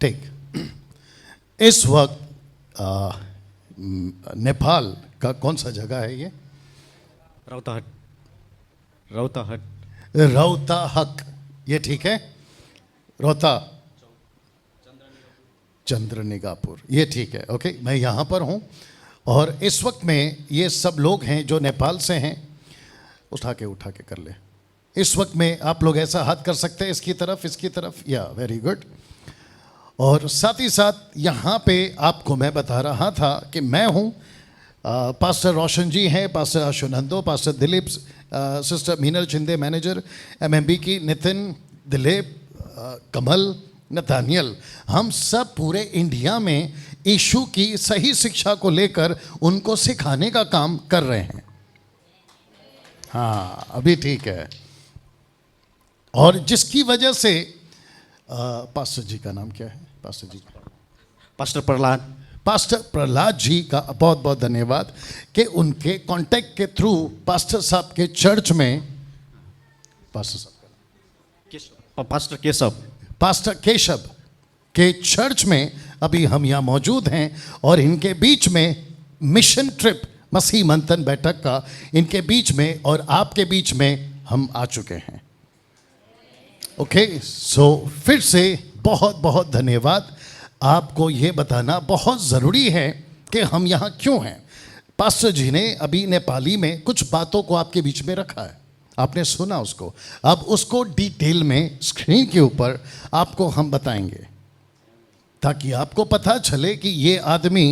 Take. इस वक्त नेपाल का कौन सा जगह है ये? रौताहट। रौताहट। रोहताहक, ये ठीक है? रोहता चंद्रनिगापुर, ये ठीक है। ओके, मैं यहाँ पर हूँ और इस वक्त में ये सब लोग हैं जो नेपाल से हैं। उठा के कर ले। इस वक्त में आप लोग ऐसा हाथ कर सकते हैं इसकी तरफ, या वेरी गुड। और साथ ही साथ यहाँ पे आपको मैं बता रहा था कि मैं हूँ, पास्टर रोशन जी हैं, पास्टर अशुनंदो, pastor Dilip, sister Meenal Chinde manager MMB की, नितिन, दिलीप, कमल, नतानियल, हम सब पूरे इंडिया में यीशु की सही शिक्षा को लेकर उनको सिखाने का काम कर रहे हैं। हाँ, अभी ठीक है। और जिसकी वजह से पास्टर जी का नाम क्या है? पास्टर जी, पास्टर प्रहलाद। पास्टर प्रहलाद जी का बहुत बहुत धन्यवाद कि उनके कांटेक्ट के थ्रू पास्टर साहब के चर्च में, पास्टर केशव के चर्च में अभी हम यहाँ मौजूद हैं और इनके बीच में मिशन ट्रिप, मसीह मंथन बैठक का इनके बीच में और आपके बीच में हम आ चुके हैं। ओके, सो फिर से बहुत बहुत धन्यवाद। आपको ये बताना बहुत ज़रूरी है कि हम यहाँ क्यों हैं। पास्टर जी ने अभी नेपाली में कुछ बातों को आपके बीच में रखा है, आपने सुना उसको। अब उसको डिटेल में स्क्रीन के ऊपर आपको हम बताएंगे ताकि आपको पता चले कि ये आदमी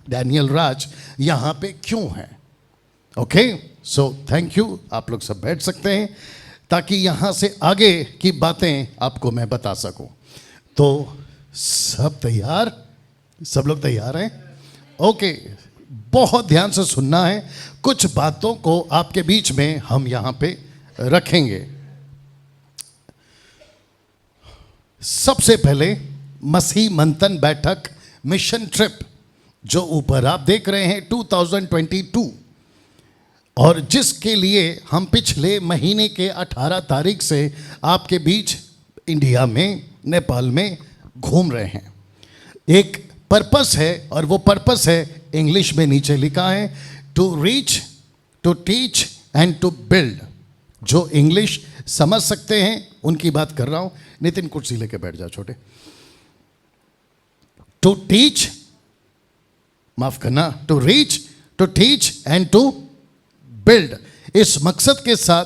डैनियल राज यहाँ पे क्यों है। Okay, so thank you. आप लोग सब बैठ सकते हैं ताकि यहाँ से आगे की बातें आपको मैं बता सकूं। तो सब तैयार? सब लोग तैयार हैं? ओके, बहुत ध्यान से सुनना है। कुछ बातों को आपके बीच में हम यहाँ पे रखेंगे। सबसे पहले मसीह मंथन बैठक मिशन ट्रिप जो ऊपर आप देख रहे हैं 2022, और जिसके लिए हम पिछले महीने के 18 तारीख से आपके बीच इंडिया में, नेपाल में घूम रहे हैं। एक पर्पस है और वो पर्पस है इंग्लिश में नीचे लिखा है, to reach, to teach and to build. जो इंग्लिश समझ सकते हैं उनकी बात कर रहा हूं। नितिन कुर्सी लेके बैठ जाओ छोटे। टू टीच, माफ करना, to reach, to teach and to build, इस मकसद के साथ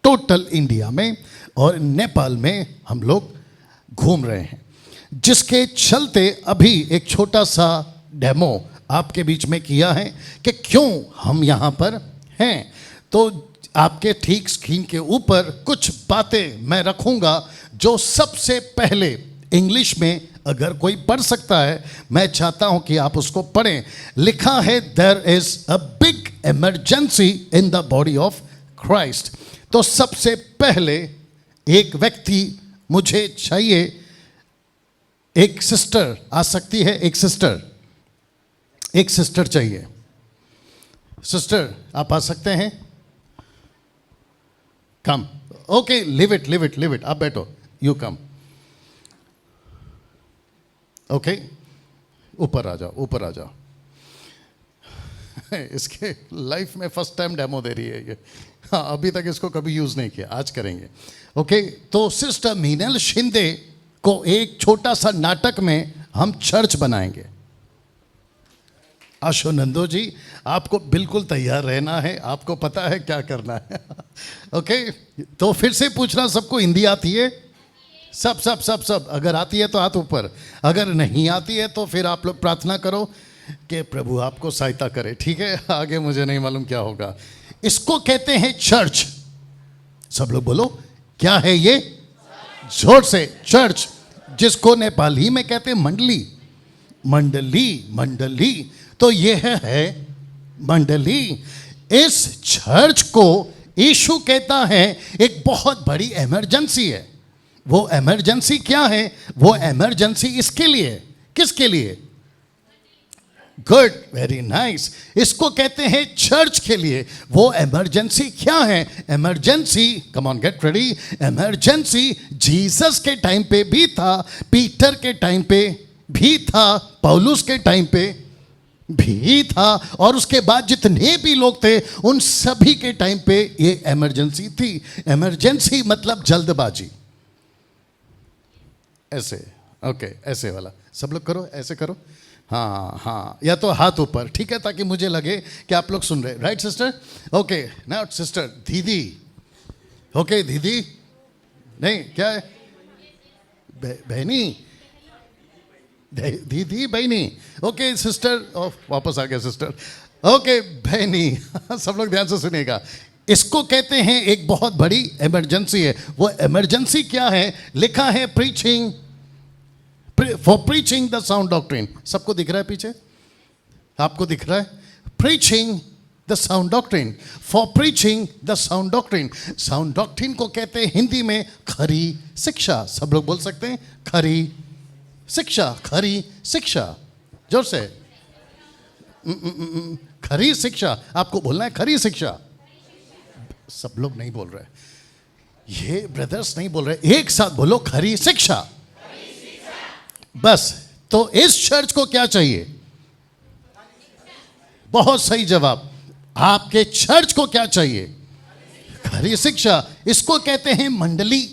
टोटल इंडिया में और नेपाल में हम लोग घूम रहे हैं, जिसके चलते अभी एक छोटा सा डेमो आपके बीच में किया है कि क्यों हम यहाँ पर हैं। तो आपके ठीक स्क्रीन के ऊपर कुछ बातें मैं रखूँगा जो सबसे पहले इंग्लिश में अगर कोई पढ़ सकता है, मैं चाहता हूं कि आप उसको पढ़ें। लिखा है, there is a big emergency in the body of Christ. तो सबसे पहले एक व्यक्ति मुझे चाहिए, एक सिस्टर आ सकती है, एक सिस्टर चाहिए। सिस्टर आप आ सकते हैं? कम। ओके, लिव इट, आप बैठो, यू कम। ओके, ऊपर आ जाओ। इसके लाइफ में फर्स्ट टाइम डेमो दे रही है ये। हाँ, अभी तक इसको कभी यूज नहीं किया, आज करेंगे। ओके, तो सिस्टर मीनल शिंदे को एक छोटा सा नाटक में हम चर्च बनाएंगे। आशुनंदो जी, आपको बिल्कुल तैयार रहना है, आपको पता है क्या करना है। ओके, तो फिर से पूछना, सबको हिंदी आती है? सब अगर आती है तो हाथ ऊपर, अगर नहीं आती है तो फिर आप लोग प्रार्थना करो कि प्रभु आपको सहायता करे। ठीक है, आगे मुझे नहीं मालूम क्या होगा। इसको कहते हैं चर्च। सब लोग बोलो, क्या है ये? जोर से, चर्च, जिसको नेपाली में कहते हैं मंडली। तो ये है मंडली। इस चर्च को यीशु कहता है एक बहुत बड़ी इमरजेंसी है। वो इमरजेंसी क्या है? वो इमरजेंसी इसके लिए, किसके लिए? Good, very nice. इसको कहते हैं चर्च के लिए वो इमरजेंसी क्या है? Emergency, come on get ready, emergency Jesus के टाइम पे भी था, पीटर के टाइम पे भी था, पौलुस के टाइम पे भी था, और उसके बाद जितने भी लोग थे उन सभी के टाइम पे ये इमरजेंसी थी। इमरजेंसी मतलब जल्दबाजी। ऐसे, ओके, ऐसे वाला सब लोग करो, ऐसे करो, हाँ हाँ, या तो हाथ ऊपर, ठीक है, ताकि मुझे लगे कि आप लोग सुन रहे। Right sister? Okay, now sister, दीदी, ओके दीदी, नहीं क्या है, बहनी, दीदी बहनी, ओके सिस्टर, वापस आ गया सिस्टर, ओके बहनी। सब लोग ध्यान से सुनिएगा। इसको कहते हैं एक बहुत बड़ी इमरजेंसी है। वो इमरजेंसी क्या है? लिखा है preaching, for preaching the sound doctrine. सबको दिख रहा है पीछे? आपको दिख रहा है? Preaching the sound doctrine, for preaching the sound doctrine. Sound doctrine को कहते हैं हिंदी में खरी शिक्षा। सब लोग बोल सकते हैं खरी शिक्षा, खरी शिक्षा, जोर से, खरी शिक्षा। आपको बोलना है खरी शिक्षा। सब लोग नहीं बोल रहे, ये ब्रदर्स नहीं बोल रहे, एक साथ बोलो खरी शिक्षा। बस, तो इस चर्च को क्या चाहिए? बहुत सही जवाब। आपके चर्च को क्या चाहिए? खरी शिक्षा। इसको कहते हैं मंडली।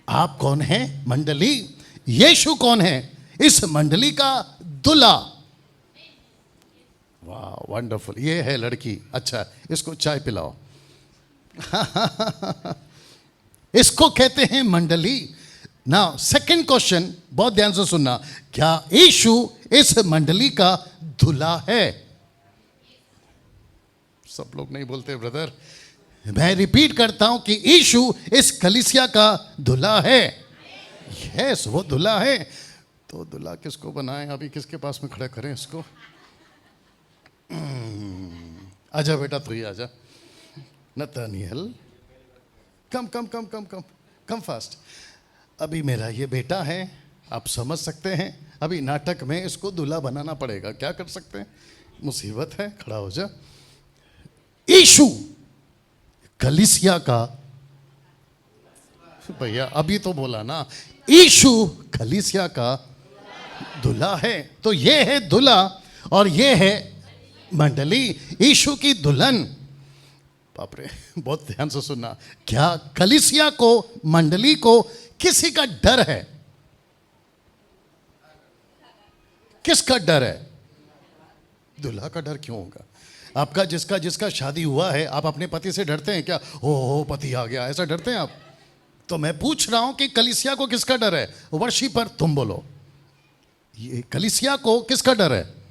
आप कौन है? मंडली। यीशु कौन है? इस मंडली का दूल्हा। वाह, वंडरफुल। ये है लड़की। अच्छा, इसको चाय पिलाओ। इसको कहते हैं मंडली। नाउ सेकंड क्वेश्चन, बहुत ध्यान से सुनना, क्या यीशु इस मंडली का दूल्हा है? सब लोग नहीं बोलते ब्रदर। मैं रिपीट करता हूं कि यीशु इस कलीसिया का दूल्हा है। यस, वो दूल्हा है। तो दूल्हा किसको बनाएं? अभी किसके पास में खड़ा करें इसको? आजा बेटा, तू ही आजा। नतनिएल, कम कम कम कम कम कम फास्ट। अभी मेरा ये बेटा है, आप समझ सकते हैं। अभी नाटक में इसको दूल्हा बनाना पड़ेगा, क्या कर सकते हैं? मुसीबत है, खड़ा हो जा। यीशु कलीसिया का, भैया अभी तो बोला ना, यीशु कलीसिया का दूल्हा है। तो ये है दूल्हा और ये है मंडली, यीशु की दुल्हन। बाप रे, बहुत ध्यान से सुनना। क्या कलीसिया को, मंडली को किसी का डर है? किसका डर है? दूल्हा का डर क्यों होगा? आपका जिसका जिसका शादी हुआ है, आप अपने पति से डरते हैं क्या? हो पति आ गया, ऐसा डरते हैं आप? तो मैं पूछ रहा हूं कि कलीसिया को किसका डर है? वर्शिपर, तुम बोलो, ये कलीसिया को किसका डर है?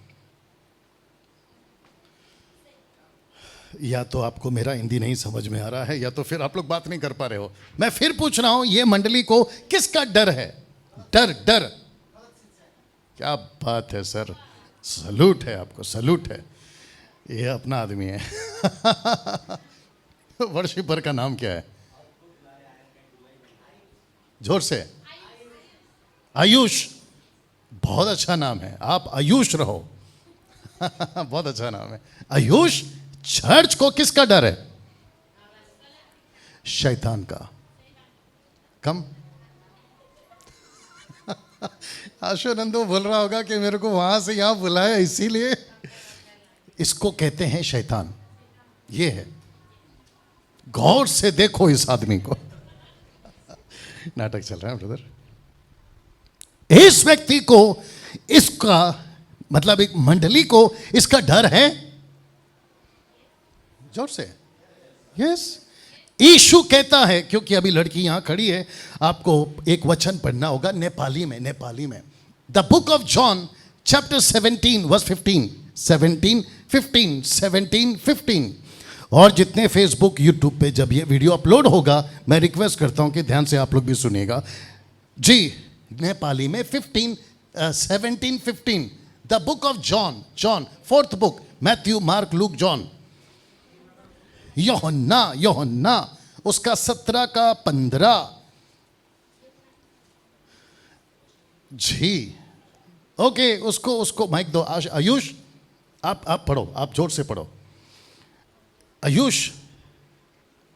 या तो आपको मेरा हिंदी नहीं समझ में आ रहा है, या तो फिर आप लोग बात नहीं कर पा रहे हो। मैं फिर पूछ रहा हूं, ये मंडली को किसका डर है? डर, डर। क्या बात है सर, सलूट है आपको, सलूट है। ये अपना आदमी है। वर्शिपर का नाम क्या है? जोर से। आयुष। बहुत अच्छा नाम है, आप आयुष रहो। बहुत अच्छा नाम है आयुष। चर्च को किसका डर है? शैतान का। कम। आशुनंदो बोल रहा होगा कि मेरे को वहां से यहां बुलाया इसीलिए। इसको कहते हैं शैतान। ये है, गौर से देखो इस आदमी को। नाटक चल रहा है ब्रदर। इस व्यक्ति को, इसका मतलब एक मंडली को इसका डर है। जोर से। यस, यीशु कहता है, क्योंकि अभी लड़की यहां खड़ी है, आपको एक वचन पढ़ना होगा नेपाली में, नेपाली में। The book of John chapter 17 verse 15, 17 15, 17 15। और जितने फेसबुक यूट्यूब पे जब ये वीडियो अपलोड होगा, मैं रिक्वेस्ट करता हूं कि ध्यान से आप लोग भी सुनिएगा जी। नेपाली में 17 15, the book of John, John fourth book, Matthew mark look John, यूहन्ना, यूहन्ना उसका 17 का 15। जी ओके, उसको उसको माइक दो। आयुष, आप पढ़ो, आप जोर से पढ़ो। आयुष,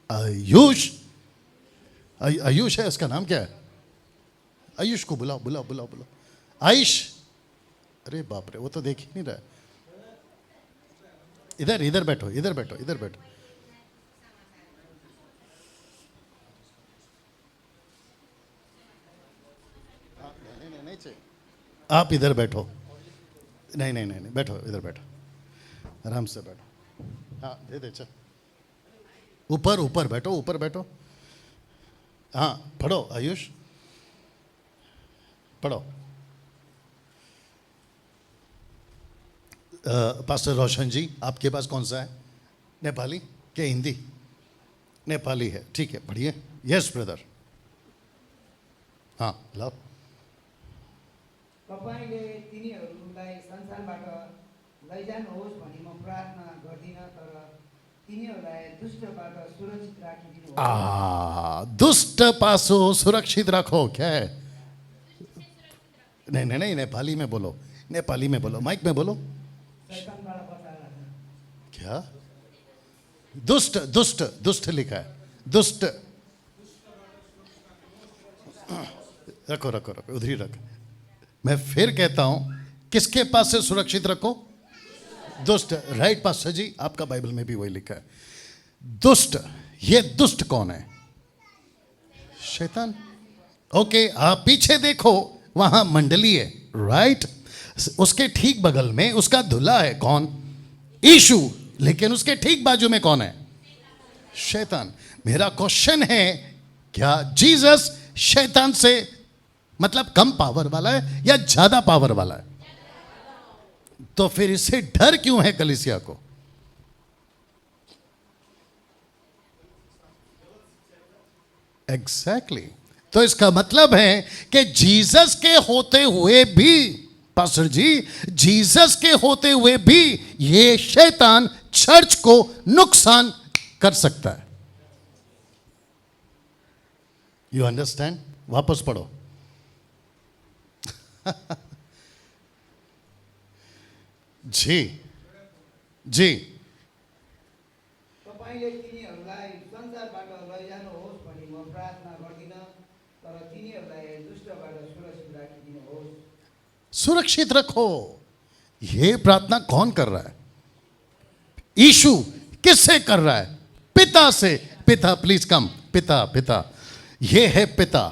आयुष, आयुष है, इसका नाम क्या है? आयुष को बुलाओ, बुलाओ, बुलाओ, बुलाओ। आयुष, अरे बाप रे, वो तो देख ही नहीं रहा है। इधर इधर बैठो, इधर बैठो, इधर बैठो। नहीं, नहीं चाहिए। आप इधर बैठो। नहीं नहीं नहीं नहीं, बैठो, इधर बैठो, आराम से बैठो। हाँ, दे दे, चल। ऊपर ऊपर बैठो, ऊपर बैठो। हाँ, पढ़ो आयुष, पढ़ो। पास्टर रोशन जी, आपके पास कौन सा है? नेपाली क्या हिंदी? नेपाली है, ठीक है, पढ़िए। Yes brother. हाँ, लाओ। तपाईँले तिनीहरूलाई संसारबाट लैजानुहोस् भनी म प्रार्थना गर्दिनँ, तर तिनीहरूलाई दुष्टबाट सुरक्षित राखिदिनुहोस्। दुष्ट पासो सुरक्षित रखो, क्या है? नहीं नहीं नहीं, नेपाली में बोलो, नेपाली में बोलो, माइक में बोलो। शैतानबाट बचाएर क्या? दुष्ट, दुष्ट, दुष्ट लिखा है, दुष्ट। रखो रखो रखो, उधर ही रखो। मैं फिर कहता हूं, किसके पास से सुरक्षित रखो? दुष्ट। राइट पास्टर जी, आपका बाइबल में भी वही लिखा है, दुष्ट। ये दुष्ट कौन है? शैतान। ओके, आप पीछे देखो, वहां मंडली है, राइट? उसके ठीक बगल में उसका दूल्हा है, कौन? यीशु। लेकिन उसके ठीक बाजू में कौन है? शैतान। मेरा क्वेश्चन है, क्या जीसस शैतान से मतलब कम पावर वाला है या ज्यादा पावर वाला है? तो फिर इससे डर क्यों है कलीसिया को? एग्जैक्टली तो इसका मतलब है कि जीसस के होते हुए भी, पास्टर जी, जीसस के होते हुए भी ये शैतान चर्च को नुकसान कर सकता है। You understand? वापस पढ़ो। जी जी। तपाईँले तिनीहरूलाई संसारबाट लैजानुहोस् भनी म प्रार्थना गर्दिनँ, तर तिनीहरूलाई दुष्टबाट सुरक्षित राखिदिनुहोस्। सुरक्षित रखो। ये प्रार्थना कौन कर रहा है? यीशु। किससे कर रहा है? पिता से। पिता, प्लीज कम। पिता, पिता, ये है पिता।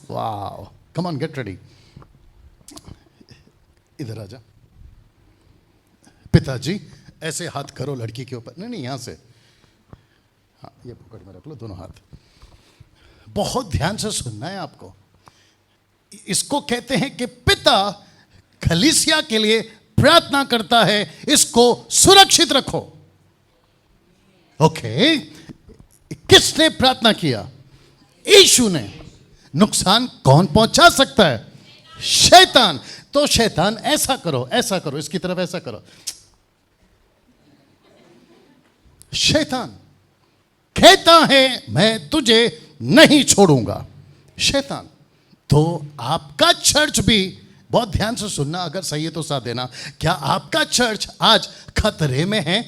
वाह, कम ऑन, गेट रेडी। इधर आ जा। पिताजी, ऐसे हाथ करो लड़की के ऊपर। नहीं नहीं, यहां से। हाँ, ये पकड़ में रख लो दोनों हाथ। बहुत ध्यान से सुनना है आपको। इसको कहते हैं कि पिता कलीसिया के लिए प्रार्थना करता है, इसको सुरक्षित रखो। ओके, किसने प्रार्थना किया? यीशु ने। नुकसान कौन पहुंचा सकता है? शैतान। तो शैतान, ऐसा करो, ऐसा करो, इसकी तरफ ऐसा करो। शैतान कहता है मैं तुझे नहीं छोड़ूंगा। शैतान। तो आपका चर्च भी, बहुत ध्यान से सुनना, अगर सही है तो साथ देना, क्या आपका चर्च आज खतरे में है?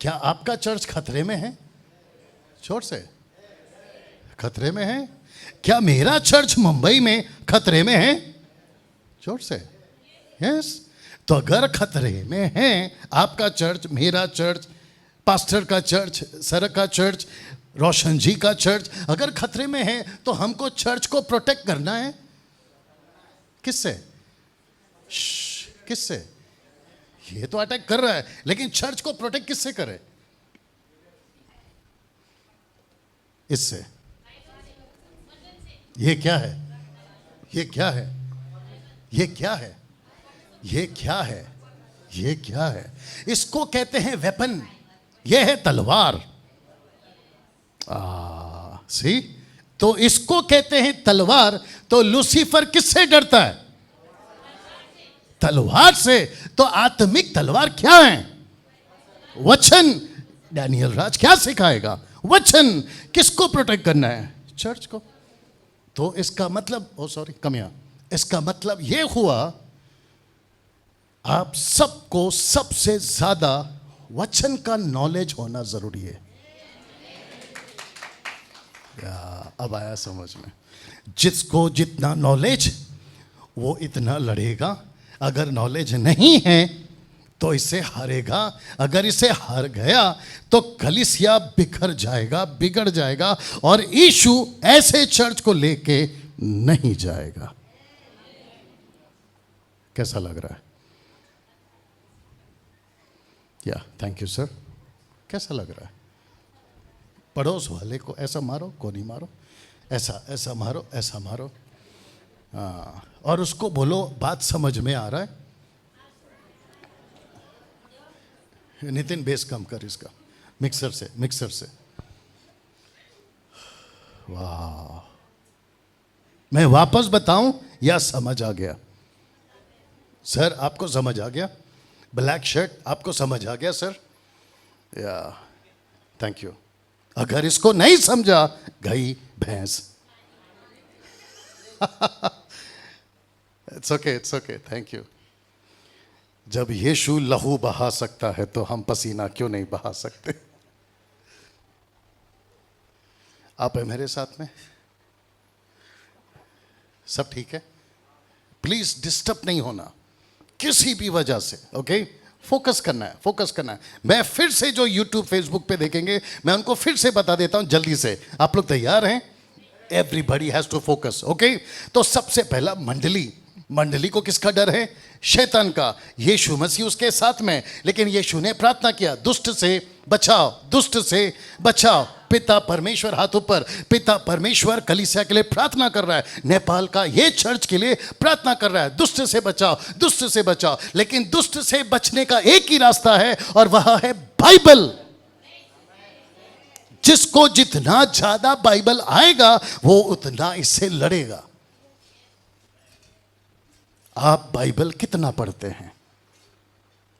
क्या आपका चर्च खतरे में है? जोर से। खतरे में है? क्या मेरा चर्च मुंबई में खतरे में है? जोर से। यस। तो अगर खतरे में है आपका चर्च, मेरा चर्च, पास्टर का चर्च, सर का चर्च, रोशन जी का चर्च अगर खतरे में है, तो हमको चर्च को प्रोटेक्ट करना है। किससे? किससे? ये तो अटैक कर रहा है, लेकिन चर्च को प्रोटेक्ट किससे करे? इससे। ये क्या है? ये क्या है? ये क्या है? ये क्या है? ये क्या है? इसको कहते हैं वेपन। ये है तलवार। सी, तो इसको कहते हैं तलवार। तो लूसीफर किससे डरता है? तलवार से। तो आत्मिक तलवार क्या है? वचन। डैनियल राज क्या सिखाएगा? वचन। किसको प्रोटेक्ट करना है? चर्च को। तो इसका मतलब, ओ सॉरी कम यहाँ, इसका मतलब ये हुआ आप सबको सबसे ज्यादा वचन का नॉलेज होना जरूरी है। या अब आया समझ में। जिसको जितना नॉलेज वो इतना लड़ेगा। अगर नॉलेज नहीं है तो इसे हारेगा। अगर इसे हार गया तो कलीसिया बिखर जाएगा, बिगड़ जाएगा और यीशु ऐसे चर्च को लेके नहीं जाएगा। कैसा लग रहा है? या थैंक यू सर। कैसा लग रहा है? पड़ोस वाले को ऐसा मारो, को नहीं मारो, ऐसा ऐसा मारो, ऐसा मारो। हाँ, और उसको बोलो बात समझ में आ रहा है? नितिन बेस कम कर इसका, मिक्सर से, मिक्सर से। वाह, मैं वापस बताऊं या समझ आ गया? सर आपको समझ आ गया? ब्लैक शर्ट आपको समझ आ गया सर? या थैंक यू। अगर इसको नहीं समझा, गई भैंस। It's okay, it's okay, thank you. जब यीशु लहू बहा सकता है तो हम पसीना क्यों नहीं बहा सकते? आप है मेरे साथ में? सब ठीक है? प्लीज डिस्टर्ब नहीं होना किसी भी वजह से, ओके? फोकस करना है, फोकस करना है। मैं फिर से जो यूट्यूब फेसबुक पे देखेंगे मैं उनको फिर से बता देता हूं जल्दी से। आप लोग तैयार हैं? Everybody has to focus, okay? तो सबसे पहला मंडली। मंडली को किसका डर है? शैतान का। यीशु मसीह उसके साथ में, लेकिन यीशु ने प्रार्थना किया, दुष्ट से बचाओ, दुष्ट से बचाओ। पिता परमेश्वर, हाथ ऊपर। पिता परमेश्वर कलीसिया के लिए प्रार्थना कर रहा है, नेपाल का ये चर्च के लिए प्रार्थना कर रहा है, दुष्ट से बचाओ, दुष्ट से बचाओ। लेकिन दुष्ट से बचने का एक ही रास्ता है और वह है बाइबल। जिसको जितना ज्यादा बाइबल आएगा वो उतना इससे लड़ेगा। आप बाइबल कितना पढ़ते हैं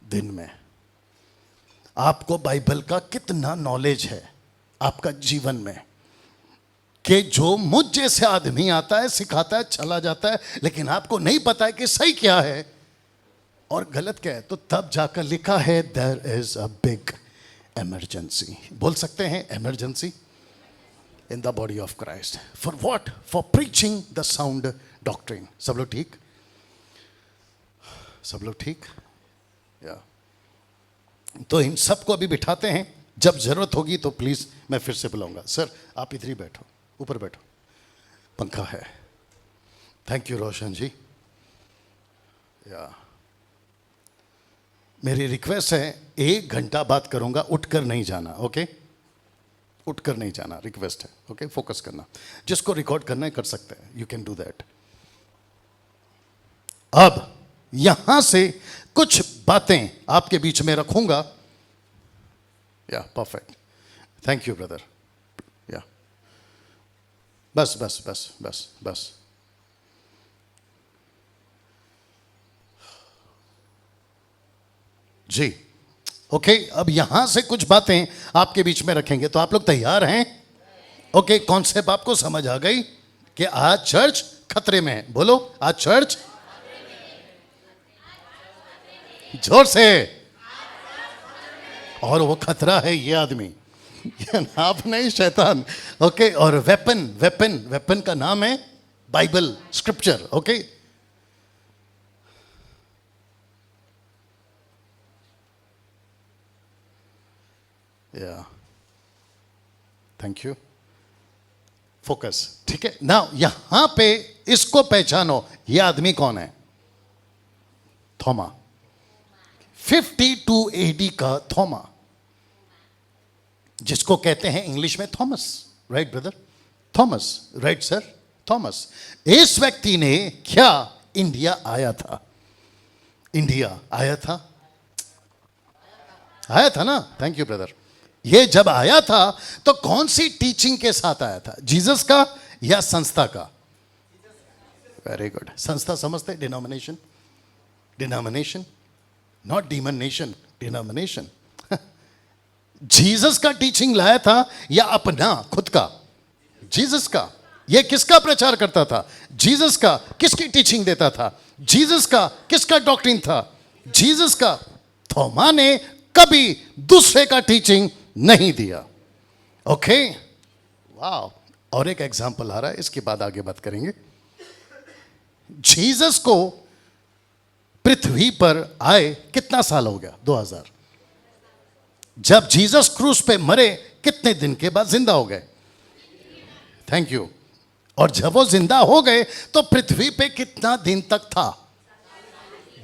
दिन में? आपको बाइबल का कितना नॉलेज है आपका जीवन में? कि जो मुझ जैसे आदमी आता है, सिखाता है, चला जाता है, लेकिन आपको नहीं पता है कि सही क्या है और गलत क्या है। तो तब जाकर लिखा है there is a big emergency. बोल सकते हैं emergency in the body of Christ. For what? For preaching the sound doctrine. सब लोग ठीक? सब लोग ठीक? या तो इन सबको अभी बिठाते हैं। जब जरूरत होगी तो प्लीज मैं फिर से बुलाऊंगा। सर आप इधर ही बैठो, ऊपर बैठो, पंखा है। थैंक यू रोशन जी। या मेरी रिक्वेस्ट है, 1 घंटा बात करूंगा, उठकर नहीं जाना, ओके? उठकर नहीं जाना, रिक्वेस्ट है, ओके? फोकस करना। जिसको रिकॉर्ड करना है कर सकते हैं, यू कैन डू दैट। अब यहां से कुछ बातें आपके बीच में रखूंगा। या परफेक्ट, थैंक यू ब्रदर। या बस बस बस बस बस। जी ओके, अब यहां से कुछ बातें आपके बीच में रखेंगे। तो आप लोग तैयार हैं? ओके, कॉन्सेप्ट आपको समझ आ गई कि आज चर्च खतरे में है? बोलो, आज चर्च, जोर से। और वो खतरा है ये आदमी, ये आप नहीं, शैतान, ओके? और वेपन, वेपन, वेपन का नाम है बाइबल, स्क्रिप्चर, ओके? या थैंक यू। फोकस, ठीक है ना? यहां पे इसको पहचानो, ये आदमी कौन है? थोमा, 52 AD का थोमा, जिसको कहते हैं इंग्लिश में Thomas, right brother? Thomas, right sir? Thomas. इस व्यक्ति ने क्या इंडिया आया था? इंडिया आया था, आया था ना? Thank you brother. ये जब आया था तो कौन सी टीचिंग के साथ आया था? जीसस का या संस्था का? Very good. संस्था समझते? Denomination, denomination, not demon nation, denomination. Jesus का टीचिंग लाया था या अपना खुद का? जीसस का। ये किसका प्रचार करता था? जीसस का। किसकी टीचिंग देता था? जीसस का। किसका डॉक्ट्रिन था? जीसस का। थोमा ने कभी दूसरे का टीचिंग नहीं दिया। ओके, वाह। और एक एग्जांपल आ रहा है, इसके बाद आगे बात करेंगे। जीसस को पृथ्वी पर आए कितना साल हो गया? 2000। जब जीसस क्रूस पे मरे कितने दिन के बाद जिंदा हो गए? Thank you. और जब वो जिंदा हो गए तो पृथ्वी पे कितना दिन तक था?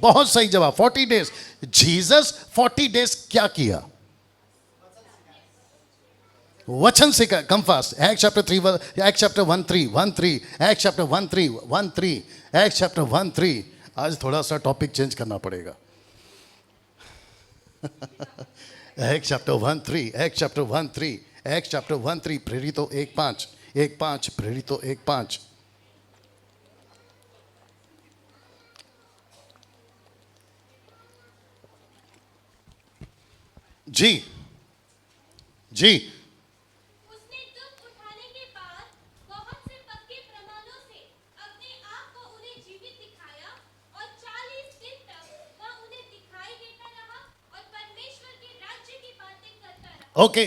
बहुत सही जवाब, 40 डेज। जीसस 40 डेज क्या किया? वचन से come fast. Act chapter 3, act chapter 1:3, act chapter 1:3, act chapter 1:3। आज थोड़ा सा टॉपिक चेंज करना पड़ेगा। Act chapter 1:3, act chapter 1:3, act chapter 1:3। प्रेरितों 1:5, प्रेरितों 1:5। जी जी। उसने दुख उठाने के बाद बहुत से पक्के प्रमाणों से अपने आप को उन्हें जीवित दिखाया और 40 दिन तक वह उन्हें दिखाई देता रहा और परमेश्वर के राज्य की बातें करता रहा। Okay,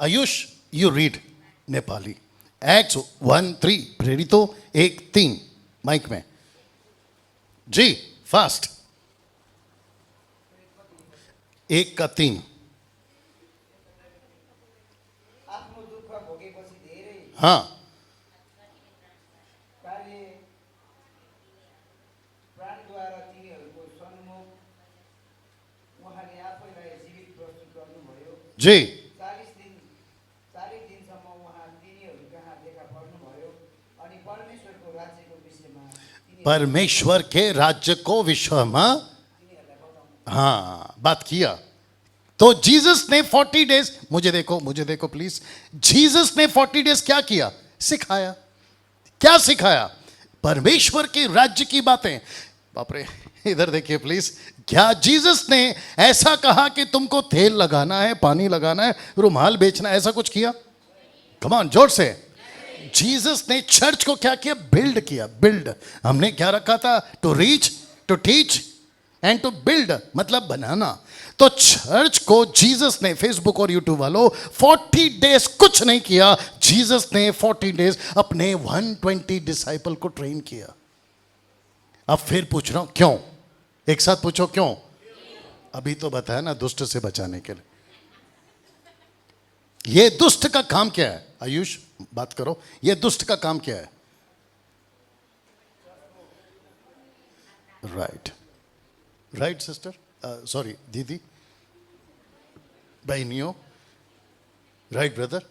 Ayush you read Nepali. Acts 1:3, प्रेरितों 1:3। माइक में जी, फास्ट। 1:3। आफ्नो दुःख भोगेपछि धेरै हाँ, कार्य प्राणद्वारा तिनीहरूको सन्मुख उहाँले आफैलाई जीवित प्रस्तुत गर्नुभयो। जी। 40 दिनसम्म उहाँ तिनीहरू कहाँ देखा पर्नुभयो अनि परमेश्वरको राज्यको विषयमा परमेश्वर के राज्य को विश्व में, हाँ, बात किया। तो जीसस ने 40 डेज, मुझे देखो प्लीज। जीसस ने 40 डेज क्या किया? सिखाया। क्या सिखाया? परमेश्वर के राज्य की बातें। बाप रे, इधर देखिए प्लीज। क्या जीसस ने ऐसा कहा कि तुमको तेल लगाना है, पानी लगाना है, रुमाल बेचना है, ऐसा कुछ किया? कम ऑन, जोर से। जीसस ने चर्च को क्या किया? बिल्ड किया। बिल्ड, हमने क्या रखा था? To reach, to teach and to build, मतलब बनाना। तो चर्च को जीसस ने, फेसबुक और यूट्यूब वालों, 40 डेज कुछ नहीं किया। जीसस ने 40 डेज अपने 120 डिसाइपल को ट्रेन किया। अब फिर पूछ रहा हूं क्यों? एक साथ पूछो क्यों? अभी तो बताया ना, दुष्ट से बचाने के लिए। ये दुष्ट का काम क्या है? आयुष बात करो, ये दुष्ट का काम क्या है? राइट, राइट सिस्टर, सॉरी दीदी, बहनियों, राइट ब्रदर।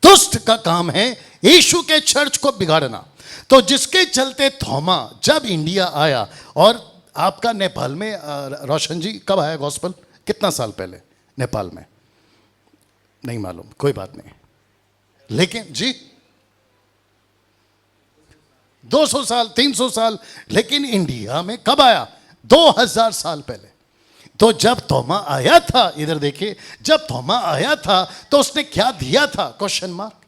दुष्ट का काम है यीशु के चर्च को बिगाड़ना। तो जिसके चलते थोमा जब इंडिया आया, और आपका नेपाल में रोशन जी कब आया गॉस्पल? कितना साल पहले नेपाल में? नहीं मालूम, कोई बात नहीं। लेकिन जी 200 साल, 300 साल, लेकिन इंडिया में कब आया? 2000 साल पहले। तो जब थोमा आया था, इधर देखिए, जब थोमा आया था तो उसने क्या दिया था? Question mark.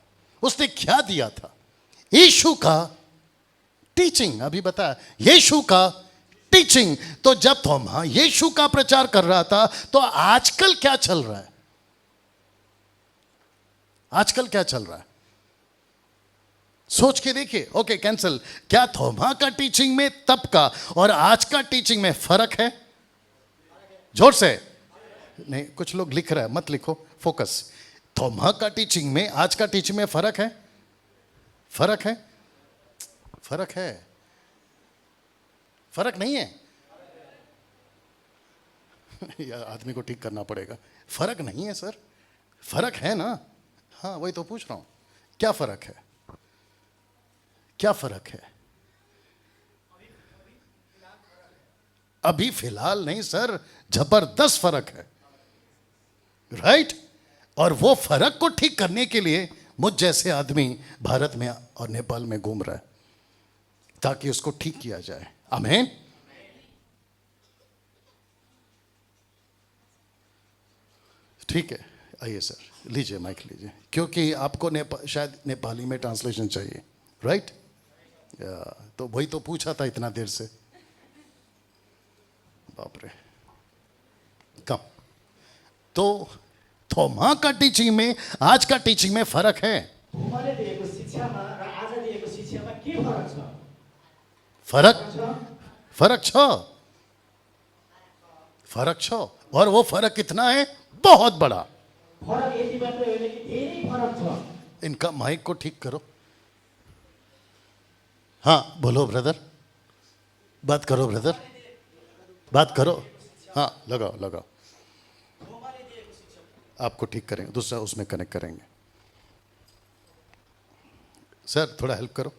उसने क्या दिया था? यीशु का टीचिंग। अभी बताया, यीशु का टीचिंग। तो जब थोमा यीशु का प्रचार कर रहा था, तो आजकल क्या चल रहा है? आजकल क्या चल रहा है? सोच के देखिए। Okay, cancel. क्या थोमा का टीचिंग में तब का और आज का टीचिंग में फर्क है? जोर से नहीं, कुछ लोग लिख रहा है, मत लिखो, फोकस। थोमा का टीचिंग में आज का टीचिंग में फर्क है? फर्क है? फर्क है? फर्क नहीं है? या आदमी को ठीक करना पड़ेगा। फर्क नहीं है सर, फर्क है ना? हाँ, वही तो पूछ रहा हूं, क्या फर्क है? क्या फर्क है? अभी फिलहाल नहीं सर, जबरदस्त फर्क है, राइट? और वो फर्क को ठीक करने के लिए मुझ जैसे आदमी भारत में और नेपाल में घूम रहा है, ताकि उसको ठीक किया जाए। आमीन। ठीक है, आइए सर, लीजिए माइक लीजिए, क्योंकि आपको शायद नेपाली में ट्रांसलेशन चाहिए। राइट? तो वही तो पूछा था इतना देर से। बाप रे। कम तो थोमा का टीचिंग में आज का टीचिंग में फर्क है। थोमाले दिएको शिक्षामा र आज दिएको शिक्षामा के फरक छ? फरक छ और वो फर्क कितना है? बहुत बड़ा। फरक यति मात्रै होइन कि धेरै फरक छ। इनका माइक को ठीक करो। हाँ बोलो ब्रदर, बात करो ब्रदर, बात करो। हाँ लगाओ लगाओ, आपको ठीक करेंगे, दूसरा उसमें कनेक्ट करेंगे। सर थोड़ा हेल्प करो,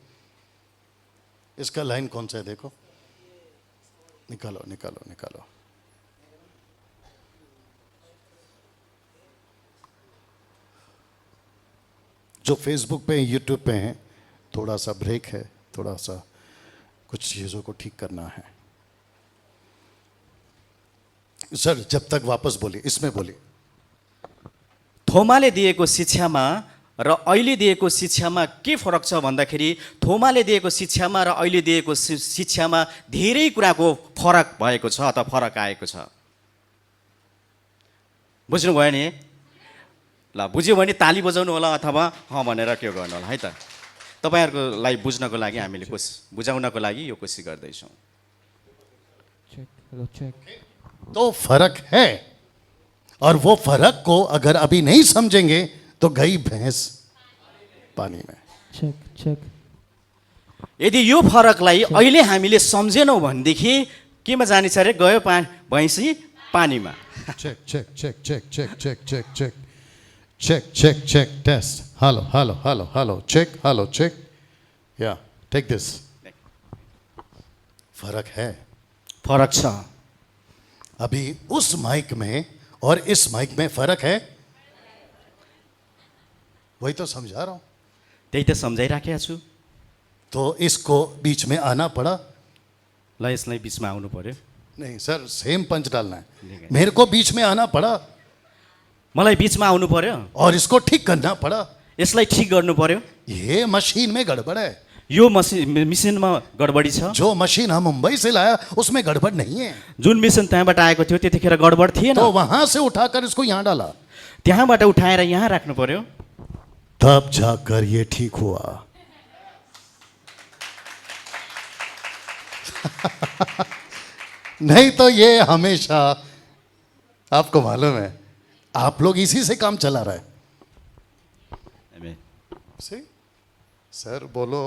इसका लाइन कौन सा है देखो, निकालो निकालो निकालो। जो फेसबुक पे यूट्यूब पे हैं, थोड़ा सा ब्रेक है, थोड़ा सा कुछ चीज़ों को ठीक करना है। सर जब तक वापस बोली, इसमें बोली। थोमाले दिएको शिक्षामा र अहिले दिएको शिक्षामा के फरक छ भन्दाखेरि थोमाले दिएको शिक्षामा र अहिले दिएको शिक्षामा धेरै कुराको फरक भएको छ अथवा फरक आएको छ। बुझ्नुभयो नि? ल बुझ्यो भने ताली बजाउनु होला अथवा हँ भनेर के गर्नु होला है त। तपाईँहरूलाई बुझ्नको लागि हामीले बुझाउनको लागि यो कोसिस गर्दैछौँ। तो फर्क है, और वो फर्क को अगर अभी नहीं समझेंगे तो गई भैंस पानी में। यदि यो फरकलाई अहिले हामीले सम्झेनौँ भनेदेखि केमा जानेछ अरे? गयो भैँसी पानीमा। Check check check check check check check check check check check test. Hello hello hello hello check, hello check, या टेक दिस। फर्क है, फरक छ। अभी उस माइक में और इस माइक में फर्क है, वही तो समझा रहा हूं। त्यही त सम्झाइराखेको छु। तो इसको बीच में आना पड़ा। ल यसलाई बिचमा आउनु पर्यो। नहीं सर, सेम पंच डालना है। मेरे को बीच में आना पड़ा मलाई बिचमा आउनु पर्यो, और इसको ठीक करना पड़ा। यसलाई ठिक गर्नु पर्यो। ये मशीन में गड़बड़ है। यो मिसिनमा गडबडी छ। जो मशीन हम मुंबई से लाया उसमें गड़बड़ नहीं है। जुन मिसन त्यहाँबाट आएको थियो त्यतिखेर गडबड थिएन। तो वहां से उठाकर इसको यहाँ डाला, त्यहाँबाट उठाएर यहाँ राख्नु पर्यो, तब जाकर ये ठीक हुआ। नहीं तो ये हमेशा, आपको मालूम है, आप लोग इसी से काम चला रहा है। सर बोलो।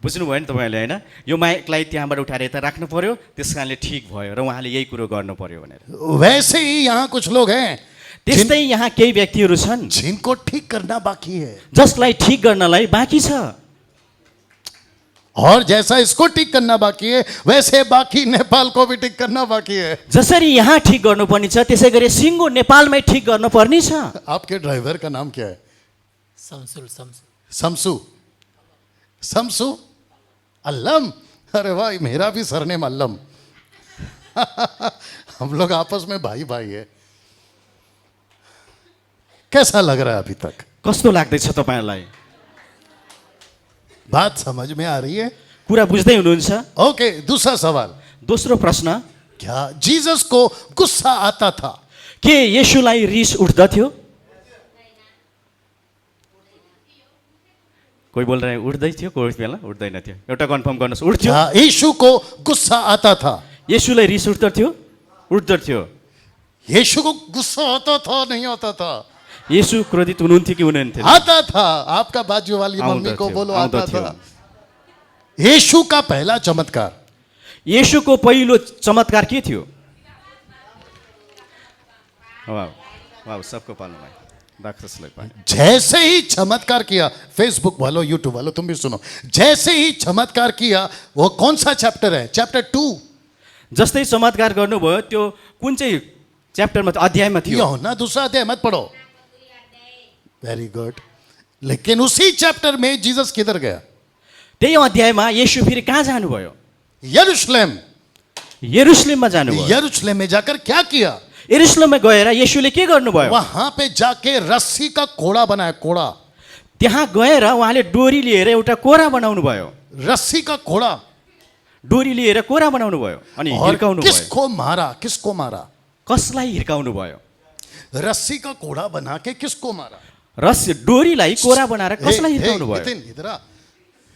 बुझ्नुभयो नि तपाईँले होइन? यो माइकलाई त्यहाँबाट उठाएर यता राख्नु पर्यो, त्यस कारणले ठिक भयो र उहाँले यही कुरो गर्नु पर्यो भनेर। वैसे ही यहाँ कुछ लोग हैं त्यस्तै यहाँ केही व्यक्तिहरू छन् जिनको ठीक करना बाकी है, जसलाई ठिक गर्नलाई बाँकी छ। और जैसा इसको ठीक करना बाकी है वैसे बाकी नेपाल को भी ठीक करना बाकी है। जसरी यहाँ ठिक गर्नुपर्ने छ त्यसै गरी सिङ्गो नेपालमै ठिक गर्नुपर्ने छ। आपके ड्राइवर का नाम क्या है? शमसू। शमसू अल्लम। अरे भाई मेरा भी सरनेम अल्लम। हम लोग आपस में भाई भाई है। कैसा लग रहा है अभी तक? कस्तो लाग्दैछ तपाईँहरूलाई? बात समझ में आ रही है? कुरा बुझ्दै हुनुहुन्छ? ओके, दूसरा सवाल। दोस्रो प्रश्न, क्या जीसस को गुस्सा आता था? के येशूलाई रिस उठ्दथ्यो? कोही बोल रहे उठ्दै थियो, कोही बेला उठ्दैन थियो। एउटा कन्फर्म गर्नुहोस्, उठ्थ्यो? क्या यीशु को गुस्सा आता था? येशूलाई रिस उठ्दथ्यो? उठ्दथ्यो। यीशु को गुस्सा आता था नहीं आता था? येशू क्रोधित हुनुहुन्थ्यो कि हुनुहुन्थेन? आता था। आपका बाजू वाली मम्मी को बोलो आता था। यीशु का पहला चमत्कार, येशूको पहिलो चमत्कार के थियो? वाह वाह, सबको पाल्नु भयो। राक्षसलाई पाए। जैसे ही चमत्कार किया, फेसबुक वालों यूट्यूब वालों तुम भी सुनो, जैसे ही चमत्कार किया, वो कौन सा चैप्टर है? चैप्टर 2। जस्तै चमत्कार गर्नुभयो त्यो कुन चाहिँ च्याप्टरमा अध्यायमा थियो? यूहन्ना दूसरा अध्याय मत पढ़ो। Very good. लेकिन उसी चैप्टर में जीसस किधर गया? त्यही अध्यायमा येशू फेरि कहाँ जानुभयो? यरूशलेम। यरूशलेममा जानुभयो। यरूशलेम में जाकर क्या किया? यरूशलेममा गएर येशूले के गर्नुभयो? वहां पे जाके रस्सी का कोड़ा बनाया। कोड़ा त्यहाँ गएर उहाँले डोरी लिएर एउटा कोरा बनाउनु भयो, रस्सी का घोड़ा, डोरी लिएर कोरा बनाउनु भयो अनि और हिर्काउनु भयो। किसको मारा? किसको मारा? कसलाई हिर्काउनु भयो? रस्सी का घोड़ा बना के किसको मारा? डोरीलाई कोरा बनाएर कसलाई हिर्काउनु भयो? नितिन इधर आ,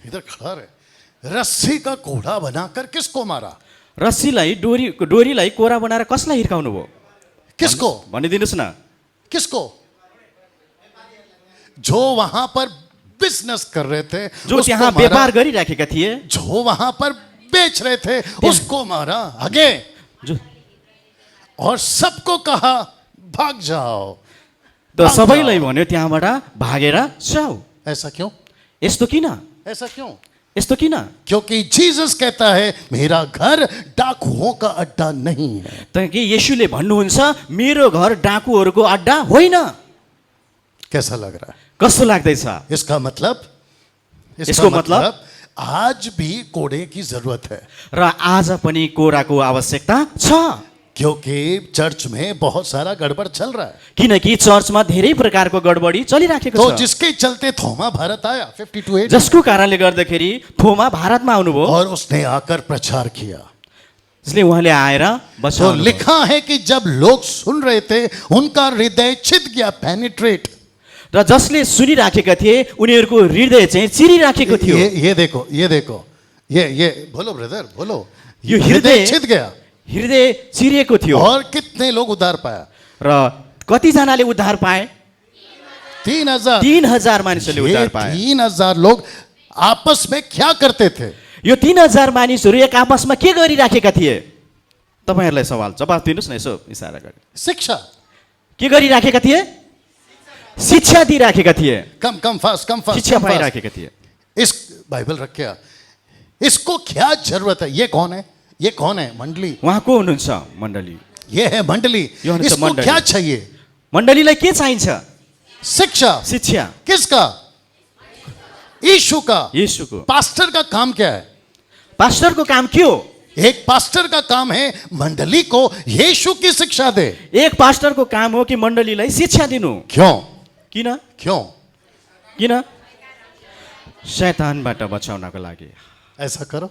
इधर खड़ा रहे। रस्सी का घोड़ा बनाकर किसको मारा? डोरीलाई कोरा बनाएर कसलाई हिर्काउनु भयो? किसको? भनिदिनुहोस् न। किसको? जो वहां पर बिजनेस कर रहे थे, जो उसको त्यहाँ मारा। व्यापार गरिराखेका थिए, जो वहां पर बेच रहे थे, उसको मारा आगे, जो और सबको कहा भाग जाओ। त सबैलाई भन्यो त्यहाँबाट भागेर जाऊ। ऐसा क्यों? यस्तो किन? ऐसा क्यों? यस्तो किन? क्योंकि जीसस कहता है मेरा घर डाकुओं का अड्डा नहीं है। कि येशूले भन्नुहुन्छ मेरो घर डाकुहरूको अड्डा होइन। कैसा लग रहा है? कस्तो लाग्दैछ? इसका मतलब, इसको मतलब? आज भी कोड़े की जरूरत है, र आज पनि कोराको आवश्यकता छ, क्योंकि चर्च में बहुत सारा गड़बड़ चल रहा है। किनकि चर्चमा धेरै प्रकारको गडबडी चलिराखेको तो छ, जिसके चलते थोमा भारत आया 52 AD, जसको कारणले गर्दाखेरि थोमा भारतमा आउनुभयो। और उसने आकर प्रचार किया। इसलिए उहाँले आएर तो बचाउनु भयो। लिखा है कि जब लोग सुन रहे थे उनका हृदय छिद गया, पेनिट्रेट। र जसले सुनिराखेका थिए उनीहरूको हृदय चाहिँ चिरिराखेको थियो। ये देखो, ये देखो, ये बोलो ब्रदर, बोलो। यो हृदय छिद गया, हृदय चिरिएको थियो। और कितने लोग उद्धार पाया? र कतिजनाले उद्धार पाए? 3000। 3000 मानिसहरूले ये उद्धार पाए। 3000 लोग आपस में क्या करते थे? यो 3000 मानिसहरू एक आपसमा के गरिराखेका थिए? तपाईहरुलाई सवाल जवाफ दिनुस् न यसो इशारा गरी। शिक्षा। के गरिराखेका थिए? शिक्षा दिइराखेका थिए, कम फास्ट, कम फास्ट, शिक्षा पाइराखेका थिए। इस बाइबल रखिया, इसको क्या जरूरत है? ये कौन है? ये कौन है? मंडली। उहाँ को हुनुहुन्छ? मण्डली। ये है मंडली। यो हुनुहुन्छ इसको मण्डली। क्या चाहिए? मण्डलीलाई के चाहिन्छ? शिक्षा। शिक्षा। किसका? यीशु का। येशूको। पास्टर का काम क्या है? पास्टरको काम के हो? एक पास्टर का काम है मंडली को यीशु की शिक्षा दे। एक पास्टरको काम हो कि मण्डलीलाई शिक्षा दिनु। क्यों? किन? क्यों? किन? शैतानबाट बचाउनको लागि। ऐसा करो।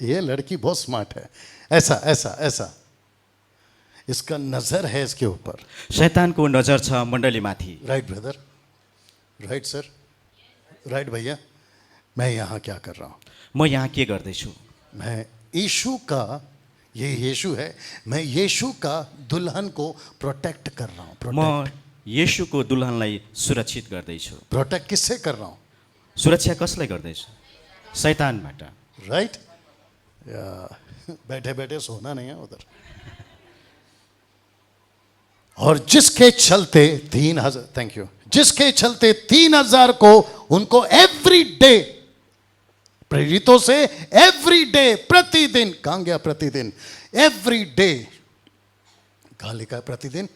ये लड़की बहुत स्मार्ट है। ऐसा ऐसा ऐसा, इसका नजर है इसके ऊपर। शैतानको नजर छ मण्डलीमाथि। Right brother, right sir, right भैया। मैं यहाँ क्या कर रहा हूँ? म यहाँ के गर्दैछु? मैं यीशु का, ये यीशु है, मैं यीशु का दुल्हन को प्रोटेक्ट कर रहा हूँ। म येशूको दुल्हनलाई सुरक्षित गर्दैछु। प्रोटेक्ट किससे कर रहा हूँ? सुरक्षा कसलाई गर्दैछु? शैतानबाट। राइट? बैठे बैठे सोना नहीं है उधर। और जिसके चलते 3000, थैंक यू, जिसके चलते 3000 को उनको एवरी डे, प्रेरितों से एवरी डे, प्रतिदिन, कहां गया प्रतिदिन? एवरी डे, कहां लिखा है प्रतिदिन?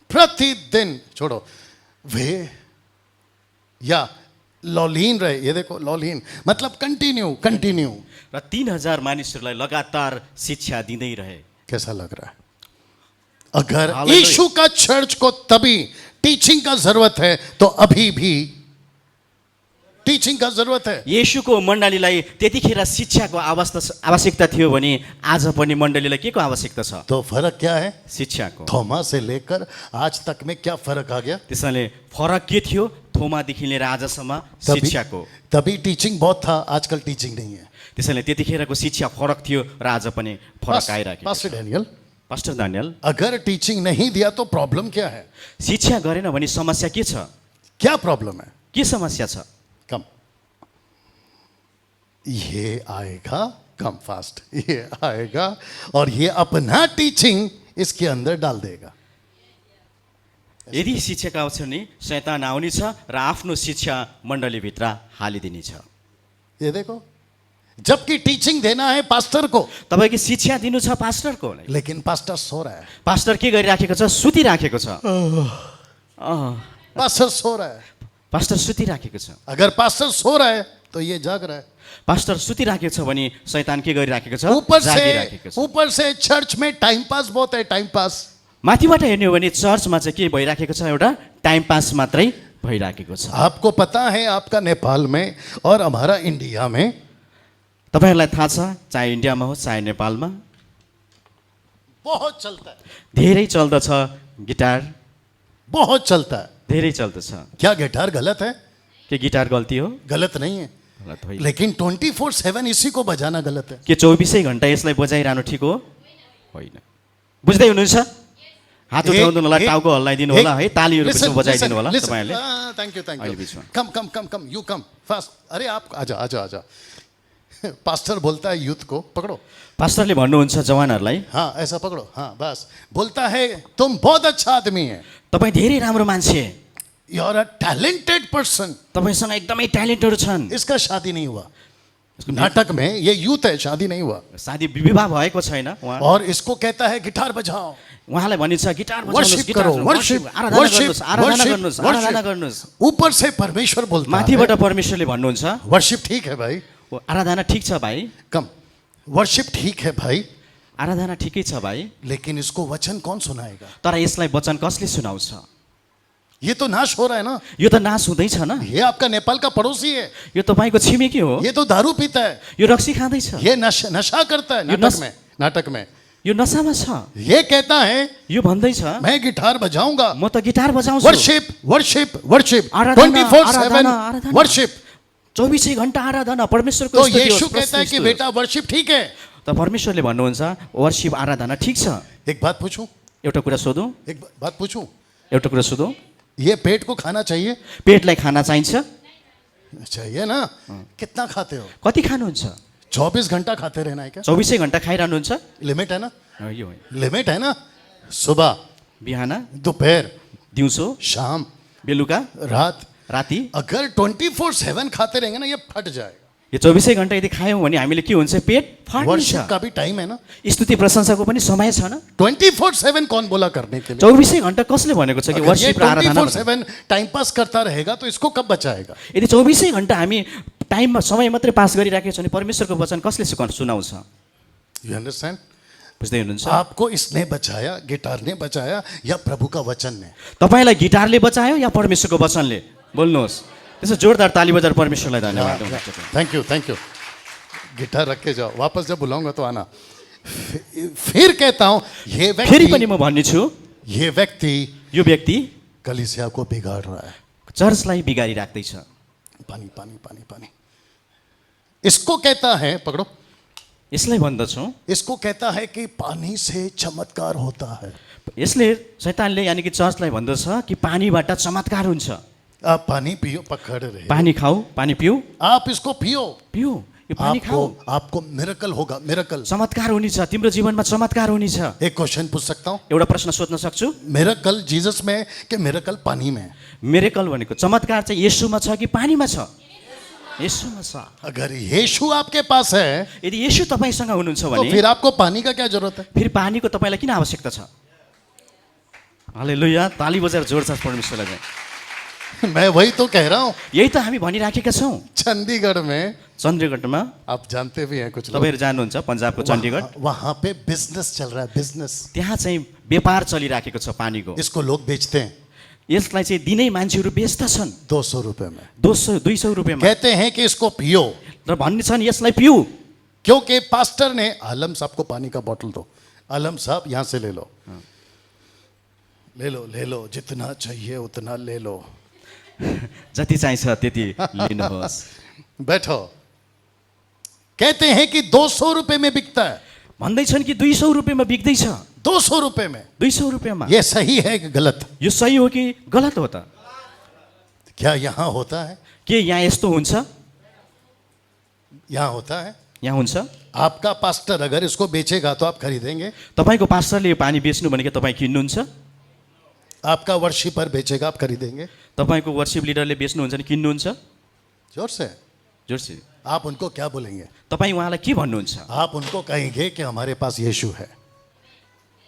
प्रतिदिन छोड़ो, वे या लॉलीन रहे। ये देखो लॉलीन मतलब कंटिन्यू कंटिन्यू। र 3000 मानिसहरूलाई लगातार शिक्षा दिँदै रहे। कैसा लग रहा है? अगर हालेलुया। यीशु का चर्च को तभी टीचिंग का जरूरत है तो अभी भी टीचिंग का जरूरत है। येशूको मण्डलीलाई त्यतिखेर शिक्षाको आवश्यकता थियो भने आज पनि मण्डलीलाई के को आवश्यकता छ? तो फर्क क्या है? शिक्षाको। थोमा से लेकर आज तक में क्या फर्क आ गया? त्यसैले फरक के थियो? थोमादेखि लिएर आजसम्म शिक्षाको। तभी टीचिंग बहुत था, आजकल टीचिंग नहीं है। त्यसैले त्यतिखेरको शिक्षा फरक थियो र आज पनि फरक आइराखेको छ। पास्टर डैनियल, पास्टर दानियल, अगर टीचिंग नहीं दिया तो प्रॉब्लम क्या है? शिक्षा गरेन भने समस्या के छ? क्या प्रॉब्लम है? के समस्या छ? कम, ये आएगा, कम फास्ट, ये आएगा और ये अपना टीचिंग इसके अंदर डाल देगा। यदि शिक्षाका आउँछ नि शैतान आउने छ र आफ्नो शिक्षा मण्डलीभित्र हालिदिनेछ। ये देखो, जबकि टीचिंग देना है पास्टर को, तपाईको शिक्षा दिनु छ पास्टरको, लेकिन पास्टर सो रहा है। पास्टर के गरिराखेको छ? सुतिराखेको छ। पास्टर सो रहा है। पास्टर सुतिराखेको छ। अगर पास्टर सो रहा है तो ये जाग रहा है। पास्टर सुतिराखेको छ भने शैतान के गरिराखेको छ? ऊपर जागिराखेको छ। से चर्च में टाइम पास बहुत है, टाइम पास। माथिबाट हेर्ने हो भने चर्चमा चाहिँ के भइराखेको छ, एउटा टाइम पास मात्रै भइराखेको छ। आपको पता है आपका नेपाल में और हमारा इंडिया में तपाईँहरूलाई थाहा छ, चाहे इन्डियामा होस् चाहे नेपालमा बहुत चलता है, धेरै चल्दछ गिटार, बहुत चलता है। धेरै चल्दछ। क्या गिटार गलत है? के गिटार गल्ती हो? गलत नहीं है, गलत होइन। लेकिन 24/7 इसी को बजाना गलत है। के 24 घण्टा यसलाई बजाइरहनु ठिक हो? होइन। बुझ्दै हुनुहुन्छ? हात उठाउनु होला, टाउको हल्लाइदिनु होला है, तालीहरू पनि बजाइदिनु होला तपाईँहरूले। थैंक यू अहिले बिचमा। कम कम कम कम यू कम फास्ट। अरे आप आजा आजा आजा। पास्टर बोलता है यूथ को पकड़ो। पास्टरले भन्नुहुन्छ जवानहरूलाई, हाँ ऐसा पकड़ो, हाँ बस। बोलता है तुम बहुत अच्छा आदमी है, तपाईँ धेरै राम्रो मान्छे, you are a talented person. तपाईँसँग एकदमै ट्यालेन्टहरू छन्। इसका शादी नहीं हुआ, नाटक में ये यूथ है, शादी नहीं हुआ, शादी विवाह भएको छैन उहाँ। और इसको कहता है गिटार बजाओ, उहाँलाई भनिन्छ गिटार बजाउनुहोस्, वर्शिप गिटार करो, बजाउनुहोस्, वर्शिप आराधना गर्नुहोस्, आराधना गर्नुहोस्, आराधना गर्नुहोस्। ऊपर से परमेश्वर बोलता माथिबाट है परमेश्वरले भन्नुहुन्छ, वर्शिप ठीक है भाई, आराधना ठिक छ भाइ, कम वर्शिप ठीक है भाई, आराधना ठिकै छ भाइ, लेकिन इसको वचन कौन सुनाएगा? तर यसलाई वचन कसले सुनाउँछ? ये तो नाश हो रहा है ना, यो त नाश हुँदैछ न। ये आपका नेपाल का पड़ोसी है, यो तपाईँको छिमेकी हो, ये तो दारू पीता है, यो रक्सी खाँदैछ, ये नशा करता है नाटक में यो नसामा छ, ये कहता है यो भन्दैछ मैं गिटार बजाऊंगा। म त गिटार बजाउँछु। वर्शिप वर्शिप वर्शिप आराधना, 24/7 आराधना। वर्शिप। 24 घण्टा आराधना परमेश्वरको तो स्तुति होस्, यीशु कहता है कि प्रस्तुति बेटा वर्शिप ठीक है। होस्। त परमेश्वरले भन्नुहुन्छ वर्शिप आराधना ठिक छ। एक बात पूछूं, एउटा कुरा सोधौँ, एक बात पूछूं, एउटा कुरा सोधौँ, ये पेट को खाना चाहिए? पेटलाई खाना चाहिन्छ? चाहिए ना। कितना खाते हो? कति खानुहुन्छ? 24 घंटा खाते रहना है क्या? 24 घण्टा खाइरहनुहुन्छ? लिमिट है ना, यो होइन। लिमिट है ना। सुबह, बिहान, दोपहर, दिउँसो, शाम, बेलुका, रात। राति। अगर 24/7 खाते रहेंगे ना, ये फट जाएगा। यो 24 घण्टा यदि खायौँ भने हामीले के हुन्छ? पेट फाट्छ। वर्शिप का भी टाइम है ना। स्तुति प्रशंसाको पनि समय छ न। 24/7 कौन बोला करने के लिए? 24 घण्टा कसले भनेको छ कि अगर ये वर्शिप र आराधना? 24/7 टाइम पास करता रहेगा तो इसको कब बचाएगा? यदि 24 घण्टा हामी टाइममा समय मात्रै पास गरिराखेको छ भने परमेश्वरको वचन कसले सुनाउँछ? You understand? बुझ्दै हुनुहुन्छ? आपको इसने बचाया, गिटार ने बचाया या प्रभु का वचन ने? तपाईँलाई गिटारले बचायो या परमेश्वरको वचनले? बोल्नुहोस्। त्यसो जोरदार ताली बजाएर परमेश्वरलाई धन्यवाद। Thank you. गिटार रख के जाओ, वापस जब बुलाऊंगा तो आना। फिर कहता हूं फेरि पनि म भन्नेछु, ये व्यक्ति यो व्यक्ति कलीसिया को बिगाड़ रहा है। चर्चलाई बिगारी राख्दैछ। पानी पानी पानी पानी। इसको कहता है, पकड़ो, यसलाई भन्दछौँ, इसको कहता है कि पानी से चमत्कार होता है। यसले शैतानले यानि कि चर्चलाई भन्दछ कि पानीबाट चमत्कार हुन्छ। आप पानी पियो, पकड़ रहे, पानी खाऊ, पानी पिऊ, आप इसको पियो, पिऊ, यो पानी खाऊ, आपको मिरेकल होगा, मिरेकल। चमत्कार हुनेछ, तिम्रो जीवनमा चमत्कार हुनेछ। एक क्वेश्चन पूछ सकता हूँ? एउटा प्रश्न सोध्न सक्छु? मिरेकल जीसस में कि मिरेकल पानी में? मिरेकल भनेको चमत्कार चाहिँ येशूमा छ कि पानीमा छ? येशूमा छ। अगर यीशु आपके पास है यदि येशू तपाईसँग हुनुहुन्छ तो भने फिर आपको पानी का क्या जरूरत है? फेरि पानीको तपाईँलाई किन आवश्यकता छ? हालेलुया, ताली बजाएर जोड छ परमेश्वरलाई चाहिँ। मैं वही तो कह रहा हूँ। यही त हामी भनिराखेका छौँ। चंडीगढ़ में, चण्डीगढमा आप जानते भी हैं कुछ लोग, तपाईँहरू जानुहुन्छ पन्जाबको चण्डीगढ, वहाँ पे बिजनेस चल रहा है, बिजनेस। त्यहाँ चाहिँ व्यापार चलिराखेको छ पानीको। इसको लोग बेचते हैं यसलाई चाहिँ दिनै मान्छेहरू बेच्दछन् 200 रुपए में। 200 रुपियाँमा। कहते हैं कि इसको पियो, र भन्ने छन् यसलाई पिऊ, क्योंकि पास्टर ने, आलम साहब को पानी का बोतल दो, आलम साहब यहाँ से ले लो, ले लो, जितना चाहिए उतना ले लो। जति चाहिन्छ त्यति लिनुहोस्। बैठो। कहते हैं कि 200 रुपए में बिकता है, भन्दैछन् कि 200 रुपियाँमा बिक्दैछ। 200 रुपए में। 200 रुपियाँमा। ये सही है कि गलत? यो सही हो कि गलत हो त? क्या यहाँ होता है? के यहाँ यस्तो हुन्छ? यहाँ होता है? यहाँ हुन्छ? आपका पास्टर अगर इसको बेचेगा तो आप खरीदेंगे? तपाईँको पास्टरले यो पानी बेच्नु भनेको तपाईँ किन्नुहुन्छ? आपका वर्शिपर बेचेगा, आप खरीदेंगे? तपाईँको वर्शिप लिडरले बेच्नुहुन्छ भने किन्नुहुन्छ? जोर से। जोरसे। आप उनको क्या बोलेंगे? तपाईँ उहाँलाई के भन्नुहुन्छ? आप उनको कहेंगे कि हमारे पास यीशु है,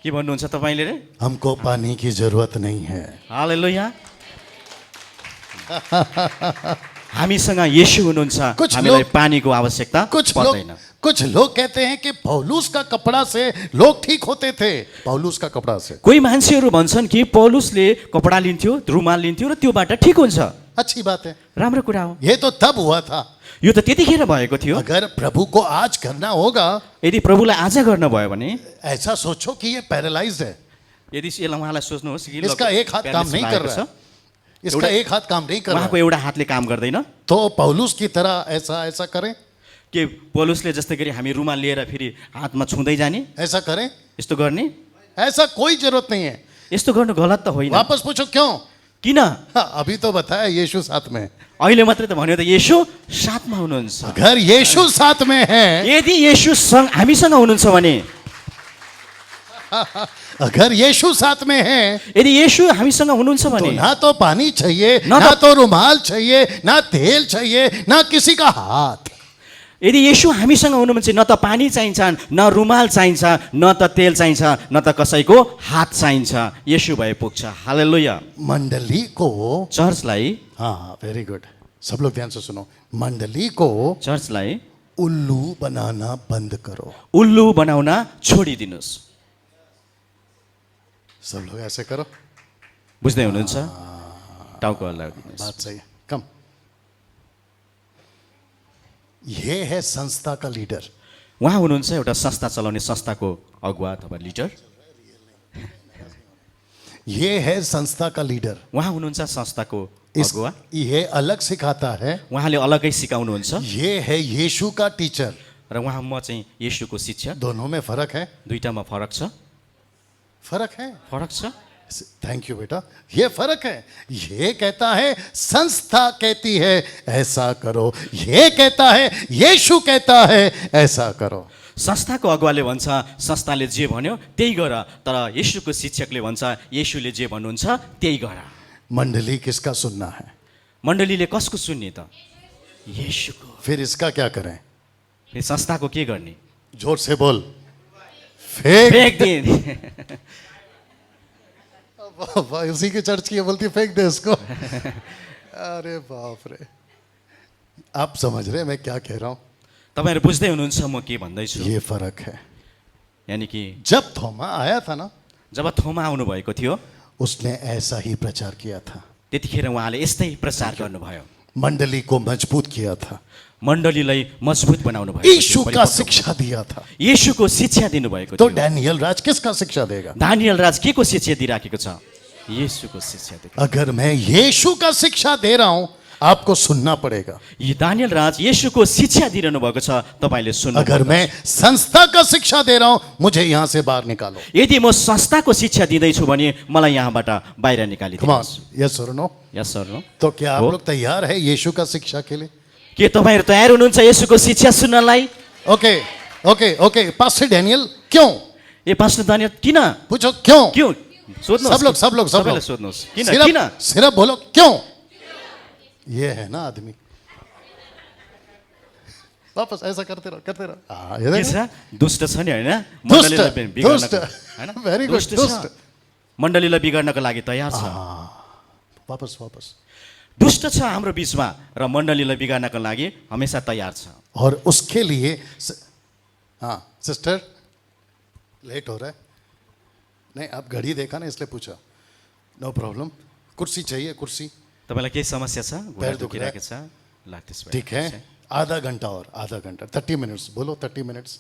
के भन्नुहुन्छ तपाईँले रे? हमको पानी की जरूरत नहीं है। हालेलुया। हामीसँग येशू हुनुहुन्छ, कुछ हामीलाई लोग- पानीको आवश्यकता कुछ पर्दैन। कुछ लोग कहते हैं कि पौलुस का कपड़ा से लोग ठीक होते थे, पौलुस का कपड़ा से। कोही मान्छेहरू भन्छन् कि पौलुसले कपडा लिन्थ्यो, रुमाल लिन्थ्यो र त्योबाट ठिक हुन्छ। अच्छी बात है, राम्रो कुरा हो। ये तो तब हुआ था। यो त त्यतिखेर भएको थियो। अगर प्रभु को आज करना होगा, यदि प्रभुलाई आज गर्न भयो भने, ऐसा सोचो कि ये पैरालाइज्ड है, यदि यसलाई उहाँलाई सोच्नुहोस् कि इसका एक हाथ काम नहीं कर रहा है, इसका एक हाथ काम नहीं कर रहा उहाँको है, एउटा हातले काम गर्दैन, तो पौलुस की तरह ऐसा ऐसा करें, के पौलुसले जस्तै गरी हामी रुमाल लिएर फेरि हातमा छुँदै जाने, ऐसा करें, यस्तो गर्ने? ऐसा कोई जरूरत नहीं है। यस्तो गर्नु गलत त होइन। वापस पूछो क्यों? किन? हाँ, अभी तो बताया यीशु साथ में है। अहिले मात्रै त भन्यो त येशू साथमा हुनुहुन्छ। अगर यीशु साथ में है, यदि येशू हामीसँग हुनुहुन्छ भने, अगर यीशु साथ में है, यदि येशू हामीसँग हुनुहुन्छ तो भने, ना तो पानी चाहिए, ना ना तो- तो रुमाल चाहिए, ना तेल चाहिए, ना किसी का हाथ। यदि येशू हामीसँग हुनुहुन्छ न त पानी चाहिन्छ, न रुमाल चाहिन्छ, न त तेल चाहिन्छ, न त कसैको हात चाहिन्छ। येशू भए पुग्छ। हालेलुया। मंडली को, चर्चलाई, हाँ वेरी गुड, सब लोग ध्यान से सुनो, मंडली को चर्चलाई उल्लू बनाना बंद करो। उल्लु बनाउन छोडिदिनुहोस्। सब लोग ऐसे करो, बुझ्दै हुनुहुन्छ? टाउको हल्लाइदिनुहोस्। बात सही है। कम, ये है संस्था का लीडर। उहाँ हुनुहुन्छ एउटा संस्था चलाउने संस्थाको अगुवा अथवा लिडर। ये है संस्था का लीडर। उहाँ हुनुहुन्छ संस्थाको इस अगुवा। ये अलग सिखाता है, उहाँले अलग्गै सिकाउनुहुन्छ ये है यीशु का टीचर। र उहाँ म चाहिँ येशूको शिक्षक। दोनों में फर्क है, दुईटामा फरक छ। फर्क है। फरक छ। थैंक यू बेटा, ये फर्क है। ये कहता है संस्था कहती है ऐसा करो, ये कहता है यीशु कहता है ऐसा करो। संस्थाको अगुवाले भन्छ संस्थाले जे भन्यो त्यही गर, तर येशूको शिक्षकले भन्छ येशूले जे भन्नुहुन्छ त्यही गर। मंडली किसका सुनना है? मण्डलीले कसको सुन्ने त? येशूको। फिर इसका क्या करें? फेरि संस्थाको के गर्ने? जोर से बोल, फेंक। फेक दिए। वाह, उसी की चर्च की है, बोलती है, फेंक दे इसको। अरे बाप रे, आप समझ रहे हैं मैं क्या कह रहा हूं? तपाईहरु बुझ्दै हुनुहुन्छ म के भन्दैछु? ये फर्क है। यानी कि जब थोमा आया था ना, जब थोमा आउनु भएको थियो उसने ऐसा ही प्रचार किया था, त्यतिखेर उहाँले यस्तै प्रचार गर्नुभयो। मंडली को मजबूत किया था, मण्डलीलाई मजबुत बनाउनु भएको यीशु थियो, का परिपक्व। शिक्षा दिया था। येशूको शिक्षा दिनुभएको तो थियो। डैनियल राज किसका शिक्षा देगा? दानियल राज के को शिक्षा दिइराखेको छ? येशूको शिक्षा दिएको। अगर मैं यीशु का शिक्षा दे रहा हूं, आपको सुनना पड़ेगा। यो दानियल राज येशूको शिक्षा दिइरहनु भएको छ, तपाईले सुन्नु। अगर मैं संस्था का शिक्षा दे रहा हूं, मुझे यहां से बाहर निकालो। यदि म संस्थाको शिक्षा दिँदैछु भने मलाई यहाँबाट बाहिर कम ऑन, निकालिदिनुहोस्। Yes or no? Yes sir no. तो क्या आप हो? लोग तैयार है यीशु का शिक्षा के लिए? के तपाईहरु तयार हुनुहुन्छ येशूको शिक्षा सुन्नलाई? Okay okay okay, pastor Daniel क्यों? ए पास्टर दानियल किन? पूछो क्यों? क्यों? सोध्नुहोस्। सब लोग सबैलाई सोध्नुहोस्। किन? सिर्फ किन? सिर्फ बोलो क्यों? ये है ना आदमी, वापस ऐसा करते रहो। हाँ, ये के देखो। छ? दुष्ट छ नि हैन? दुष्ट, मण्डलीलाई बिगार्नको, दुष्ट। हैन? Very good, दुष्ट छ। दुष्ट। मण्डलीलाई बिगार्नको लागि तयार छ। वापस वापस। दुष्ट छ हाम्रो बीचमा र मण्डलीलाई बिगार्नको लागि हमेशा तयार छ। और उसके लिए हाँ सिस्टर, लेट हो रहा है। नहीं, आप घड़ी देखा ना इसलिए पूछा। नो प्रॉब्लम, कुर्सी चाहिए? कुर्सी तपाईलाई केही समस्या छ? पैर घुँडा दुख रहा है। दुखिरहेको छ? ल त्यसो भए ठीक है, आधा घंटा और, आधा घंटा, 30 मिनट्स बोलो, 30 मिनट्स।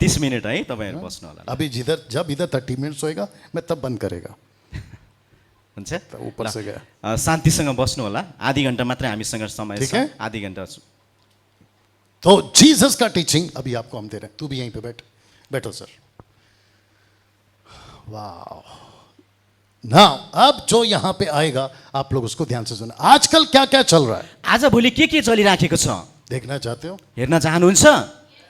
30 मिनेट है तपाईहरु बस्नु होला। अभी जब इधर 30 मिनट्स होएगा, मैं तब बंद करेगा। हुन्छ? तो ऊपर से गया। शान्तिसँग बस्नु होला। आधी घण्टा मात्रै हामीसँग समय ठीक छ। है। आधी घण्टा। तो जीसस का टीचिंग अभी आपको हम दे रहे हैं। तू भी यहीं पे बैठो सर। वाह, ना अब जो यहां पे आएगा आप लोग उसको ध्यान से सुना। आजकल क्या क्या चल रहा है आज भोलि के चलिराखेको छ? देखना चाहते हो? हेर्न चाहनुहुन्छ?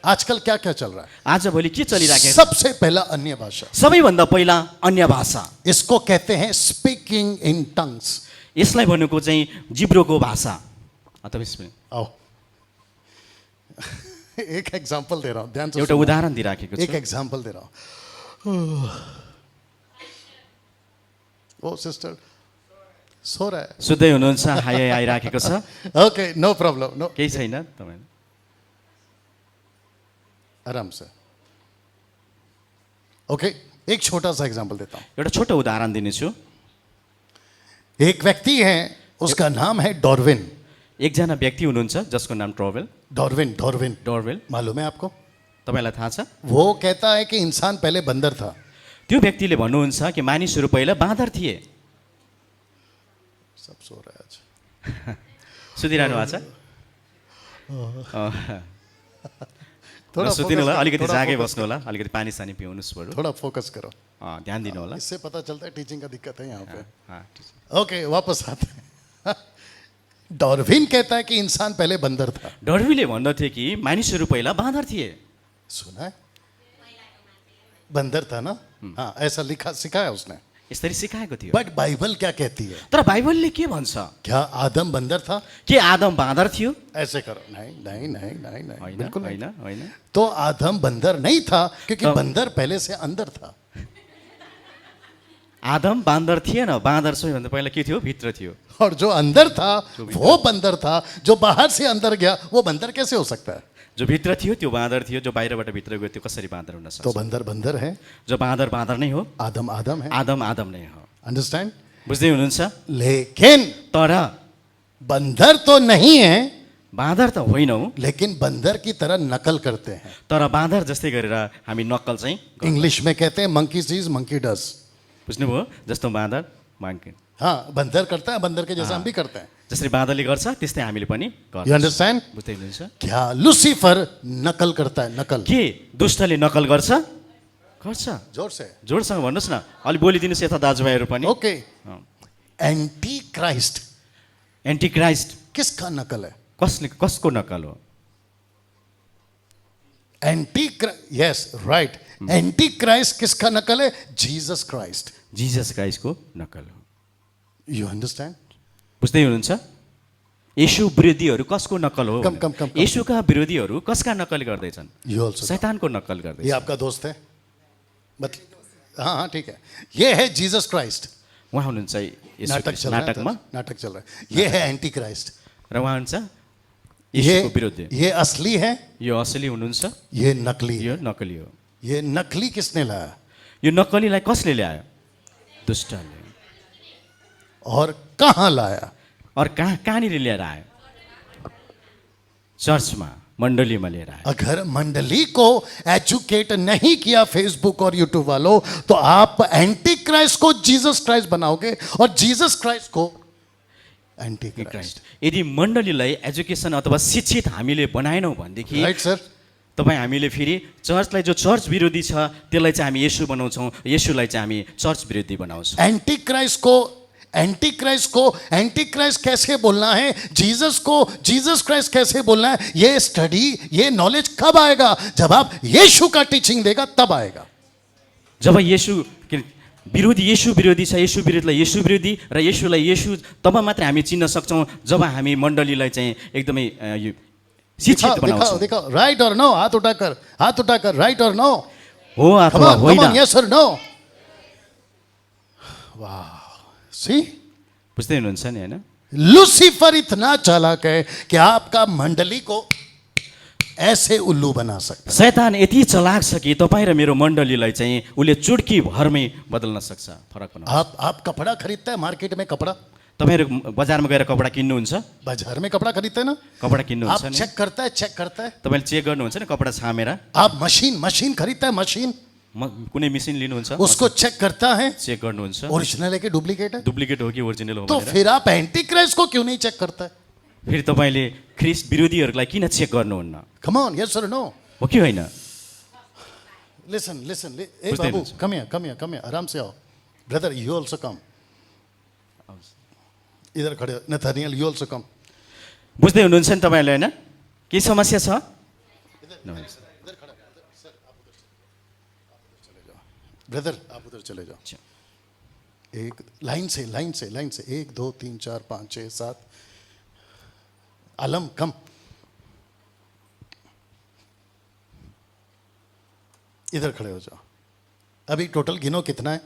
आजकल क्या क्या चल रहा है? आज भोलि के चलिराखेको छ? सबसे पहला अन्य भाषा, सबैभन्दा पहिला अन्य भाषा। इसको कहते हैं स्पीकिंग इन टंग्स। यसलाई भनेको चाहिँ जिब्रोको भाषा अथवा यसमा आओ एक एग्जांपल दे रहा हूं, ध्यान से एउटा सुनो। उदाहरण दिइराखेको एक छु। एग्जांपल दे रहा हूं। ओ सिस्टर सो रहा है। सुत्दै हुनुहुन्छ? हाय आइराखेको छ? Okay, no problem, no. केही छैन तपाईँ? आराम से. ओके, एक छोटा सा एग्जांपल देता हूं. एउटा छोटो उदाहरण दिनेछु. एक व्यक्ति है, उसका नाम है डॉर्विन. एकजना व्यक्ति हुनुहुन्छ जसको नाम डॉर्विन डोरवेल. मालूम है आपको? तपाईँलाई थाहा छ? वो कहता है कि इंसान पहले बंदर था. त्यो व्यक्तिले भन्नुहुन्छ कि मानिसहरू पहिला बाँदर थिए. सब सो रहा है आज. सुतिरहनु भएको छ? थोड़ा सुतिनु होला, focus अलिकति करो, जागै थोड़ा बस्नु होला, अलिकति पानी सानी पिउनुहोस् बरु. थोड़ा फोकस करो. ध्यान दिनु होला. इससे पता चलता है टीचिंग का दिक्कत है यहाँ पे. हाँ, ठिक छ. ओके, वापस आते हैं. डॉर्विन कहता है कि इंसान पहले बंदर था. डर्बीले भन्दथे कि मानिसहरू पहिला बाँदर थिए. सुना है? बंदर था ना. हाँ, ऐसा लिखा सिखाया उसने. यसरी सिकाएको थियो. बट बाइबल क्या कहती है? तर बाइबलले के भन्छ? क्या आदम बंदर था? के आदम बाँदर थियो? ऐसे करो. नहीं नहीं नहीं नहीं नहीं, होइन बिल्कुल नहीं. होइन होइन. तो आदम बंदर नहीं था, क्योंकि तब- बंदर पहले से अंदर था. आदम बाँदर थिएन. बाँदर सबैभन्दा पहिला के थियो? भित्र थियो. और जो अंदर था वो बंदर था. जो बाहर से अंदर गया वो बंदर कैसे हो सकता है? जो भित्र थियो त्यो बाँदर थियो. जो बाहिरबाट भित्र गयो त्यो कसरी बाँदर हुन तो सक्छ? बंदर बंदर है, जो बाँदर बाँदर नै हो. आदम आदम है. आदम आदम नै हो. अंडरस्टैंड? बुझ्दै हुनुहुन्छ? लेकिन तर बंदर तो नहीं है, बाँदर त होइनौँ. लेकिन बंदर की तरह नकल करते हैं. तर बाँदर जस्तै गरेर हामी नक्कल चाहिँ इंग्लिश में कहते हैं मंकी सीज मंकी डज. बुझ्नुभयो? जस्तो बाँदर मान्किन. हाँ, बंदर करता है, बंदर के जैसा हम भी करते हैं. जसरी बाँदरले गर्छ त्यस्तै हामीले पनि गर्छौँ. You understand? बुझ्दै हुनुहुन्छ? क्या लूसीफर नकल करता है? नकल. के दुष्टले नकल गर्छ? गर्छ. जोर से. जोडसँग भन्नुहोस् न. अलि बोलिदिनुहोस् यता दाजुभाइहरू पनि. Okay. Anti Christ anti Christ किसका नकल है? कसको नकल हो? Anti yes right. Anti Christ किसका नकल है? Jesus Christ. जिजस क्राइस्टको नकल हो. You understand? बुझ्दै हुनुहुन्छ? येशू विरोधीहरू कसको नकल हो? कम. येशूका विरोधीहरू कसका नकल गर्दैछन्? You also. शैतानको नकल ये गर्दैछन्. आपका दोस्त है. हाँ हाँ ठीक है. ये है जीसस क्राइस्ट. उहाँ हुनुहुन्छ येशू नाटक ख्रीष्ट. चल रहा है. नाटकमा. नाटक चल रहा है. ये है एंटी क्राइस्ट. र उहाँ हुन्छ येशूको विरोधी. ये असली है, यो असली हुनुहुन्छ, ये नकली है. यो नकली हो. ये नकली किसने लाया? यो नक्कलीलाई कसले ल्यायो? दुष्टले. और कहाँ लाया? और कहाँनिर लिएर आयो? चर्चमा, मण्डलीमा लिएर आयो. अगर मंडली को एजुकेट नहीं किया फेसबुक और यूट्यूब वालों, तो आप एंटी क्राइस्ट को जीसस क्राइस्ट बनाओगे और जीसस क्राइस्ट को एंटी क्राइस्ट. क्राइस्ट. यदि मण्डलीलाई एजुकेसन अथवा शिक्षित हामीले बनाएनौँ भनेदेखि राइट सर. तपाईँ हामीले फेरि चर्चलाई जो चर्च विरोधी छ त्यसलाई चाहिँ हामी येशू बनाउँछौँ, येशूलाई चाहिँ हामी चर्च विरोधी बनाउँछौँ. एंटी क्राइस्ट को एंटी क्राइस्ट कैसे बोलना है, जीसस को जीसस क्राइस्ट कैसे बोलना है, ये स्टडी, ये नॉलेज कब आएगा? जब आप यीशु का टीचिंग देगा तब आएगा. जब येशू विरोधी येशू विरोधी छ, येशू विरोधीलाई येशू विरोधी र येशूलाई येशू, तब मात्रै हामी चिन्न सक्छौँ जब हामी मण्डलीलाई चाहिँ एकदमै यो शिक्षित बनाउँछौँ. दिखाओ राइट और नो. हाथ उठाकर राइट और नो. हो अथवा होइन. Yes or no. वाह. सी, बुझ्दै हुनुहुन्छ नि होइन? लूसीफर इतना चालाक है कि आपका मंडली को ऐसे उल्लू बना सकता है. शैतान यति चलाक छ कि तपाईँ र मेरो मण्डलीलाई चाहिँ उसले चुड्की भरमै बदल्न सक्छ, फरक बनाउन. आप कपड़ा खरीदते हैं मार्केट में? कपड़ा तपाईँहरू बजारमा गएर कपडा किन्नुहुन्छ, बाजार में कपड़ा खरीदते हैं ना. कपडा आप किन्नुहुन्छ नि, चेक करता है. तपाईँले चेक गर्नुहुन्छ नि कपडा छामेर. आप मशीन खरीदता है. मशीन कुनै मेसिन लिनुहुन्छ, उसको चेक करता है, चेक गर्नुहुन्छ ओरिजिनल है कि डुप्लीकेट है. डुप्लिकेट हो कि ओरिजिनल हो तो भनेर. फिर आप एंटी क्राइस्ट को क्यों नहीं चेक करता है? फेरि तपाईँले ख्रिस्ट विरोधीहरूलाई किन चेक गर्नुहुन्न? Come on, yes or no. हो कि होइन? लिसन ए बुझ्दै बाबू, हुनुहुन्छ? कम हियर, आराम से आओ. Brother, you also come. इधर खड़े. Nathaniel, you also come. बुझ्दै हुनुहुन्छ नि तपाईँहरूले होइन? के समस्या छ? ब्रदर, आप उधर चले जाओ. एक लाइन से 1 2 3 4 5 6 7. आलम, कम. इधर खड़े हो जाओ. अभी टोटल गिनो कितना है?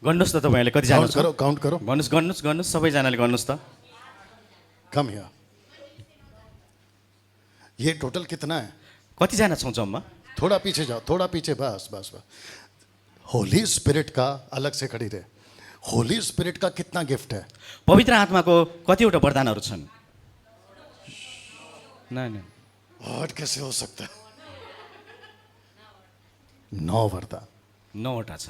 गर्नुहोस् त तपाईँहरूले कतिजना छ? काउंट करो. गर्नुहोस् सबैजनाले गर्नुहोस् त. Come here. ये टोटल कितना है? कतिजना छौँ जम्मा? थोड़ा पीछे जाओ, थोड़ा पीछे, बस बस बस। होली स्पिरिट का अलग से खड़ी रहे। होली स्पिरिट का कितना गिफ्ट है? पवित्र आत्माको कतिवटा वरदानहरू छन्? नहीं और कैसे हो सकता है? 9 वरदान। 9वटा छ।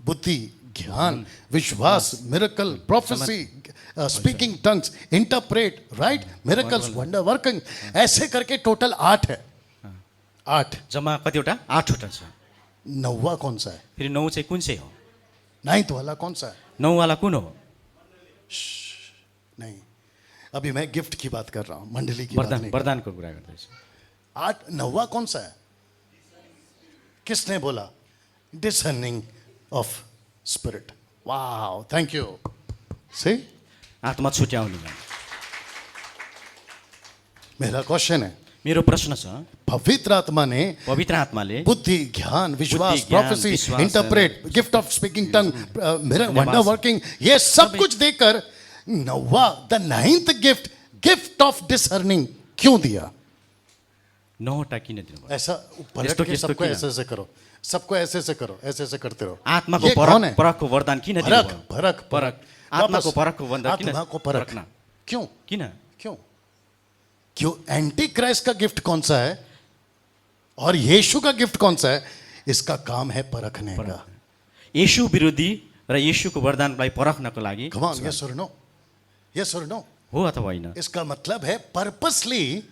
बुद्धि, ज्ञान, विश्वास, miracle, prophecy, speaking tongues, interpret, right, miracles, wonder working, ऐसे करके टोटल 8 है। 8। जम्मा कतिवटा? 8वटा छ। 9वां कौन सा है? फेरि 9 चाहिँ कुन चाहिँ हो? 9th वाला कौन सा है? 9 वाला कुन हो? नहीं, अभी मैं गिफ्ट की बात कर रहा हूं, मंडली की बात वरदान, नहीं। वरदानको कुरा गर्दैछु। 9वां कौन सा है? किसने बोला? Discerning of spirit. Wow, thank you. See, आत्मा छुट्याउने। मेरा क्वेश्चन है, मेरो प्रश्न छ, पवित्र आत्मा ने पवित्र आत्माले बुद्धि, ज्ञान, विश्वास, बुद्धि, ज्ञान, प्रोफेसी, विश्वास, interpret, gift of speaking tongue, wonder working, ये सब कुछ देकर 9वां, the 9th gift, gift of discerning क्यों दिया? 9वटा किन दिनुभयो? ऐसा पलट यस्तो- के यस्तो सबको किन? ऐसे ऐसे करो, सबको ऐसे ऐसे करो, ऐसे ऐसे करते रहो। आत्माको ये कौन है? परखको वरदान किन परख, दिनुभयो? परख, परख। वापस। आत्माको परखको भन्दा किन? आत्मा को परख। परखना। क्यों? किन? क्यों? क्यों? एंटी क्राइस्ट का गिफ्ट कौन सा है और यीशु का गिफ्ट कौन सा है? इसका काम है परखने का। येशू विरोधी र येशूको वरदानलाई परख्नको लागि Come on, yes or no? Yes or no? हो अथवा होइन? इसका मतलब है पर्पसली,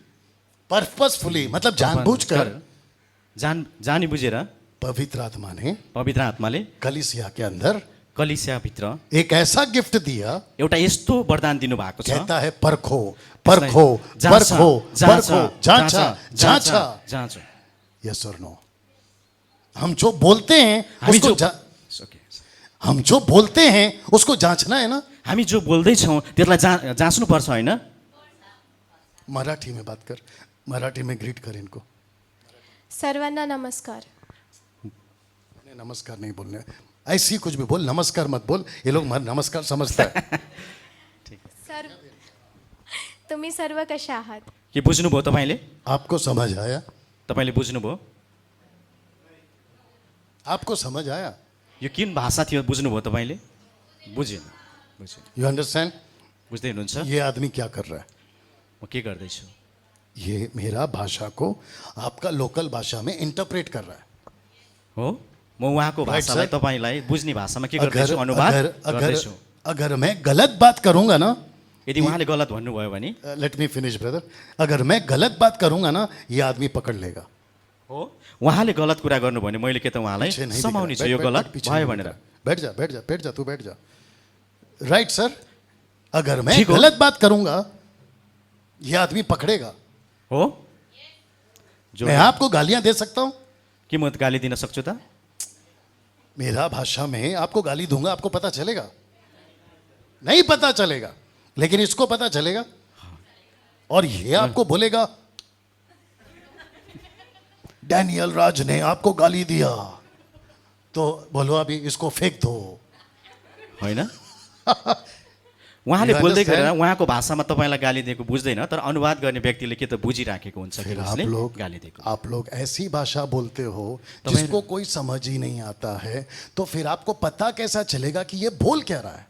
पर्पसफुली, मतलब जानबूझकर जानी बुझेर पवित्र आत्मा ने पवित्र आत्माले कलीसिया के अंदर कलिसियाभित्र एक ऐसा गिफ्ट दिया, एउटा यस्तो वरदान दिनुभएको छ, कहता है परखो, परखो, जाँच, परखो, जाँच, परखो, जांचा, जांचा। जाँच। Yes or no? हम जो बोलते हैं हामी उसको जो- ओके। हम जो बोलते हैं उसको जांचना है ना। हामी जो बोल्दैछौँ त्यसलाई जाँच्नुपर्छ होइन? मराठी में बात कर, मराठी में ग्रीट कर इनको। सर्वांना नमस्कार। नहीं, नमस्कार नहीं बोलने, ऐसी कुछ भी बोल, नमस्कार मत बोल, ये लोग नमस्कार समझता है। सर्व तुम्ही सर्व कशा आहात? के बुझ्नुभयो तपाईँले? आपको समझ आया? तपाईँले बुझ्नुभयो? आपको समझ आया? यो किन भाषा थियो बुझ्नुभयो तपाईँले? बुझेन। You understand? बुझ्दै हुनुहुन्छ? ये आदमी क्या कर रहा है? म के गर्दैछु? ये मेरा भाषा को आपका लोकल भाषा में इंटरप्रेट कर रहा है। हो, म उहाँको Right, भाषालाई sir. तपाईँलाई बुझ्ने भाषामा के अगर गर्दैछु? अनुवाद अगर अगर गर्दैछु। अगर मैं गलत बात करूंगा ना, यदि उहाँले गलत भन्नुभयो भने लेट मी फिनिश ब्रदर, अगर मैं गलत बात करूंगा ना, ये आदमी पकड़ लेगा। हो, उहाँले गलत कुरा गर्नु भने मैले के त उहाँलाई पीछे नहीं दिख समाउने रहा। छु यो बैठ, बैठ, गलत बैठ, पीछे भयो नहीं भनेर। दिख रहा। बैठ जा, बैठ जा, बैठ जा, तू बैठ जा। राइट सर, अगर मैं ठीक हो। गलत बात करूंगा ये आदमी पकड़ेगा। हो, जो मैं आपको गालियां दे सकता हूं, के म गाली दिन सक्छु त? मेरा भाषा में आपको गाली दूंगा, आपको पता चलेगा? नहीं पता चलेगा, लेकिन इसको पता चलेगा। और ये आपको बोलेगा डैनियल राज ने आपको गाली दिया, तो बोलो अभी इसको फेंक दो। होइन? उहाँले You बोल्दै understand? गरेर उहाँको भाषामा तपाईँलाई गाली दिएको बुझ्दैन, तर अनुवाद गर्ने व्यक्तिले के त बुझिराखेको हुन्छ कि फिर उसले गाली दिएको। आप लोग ऐसी भाषा बोलते हो जिसको कोई समझ ही नहीं आता है, तो फिर आपको पता कैसा चलेगा कि ये बोल क्या रहा है?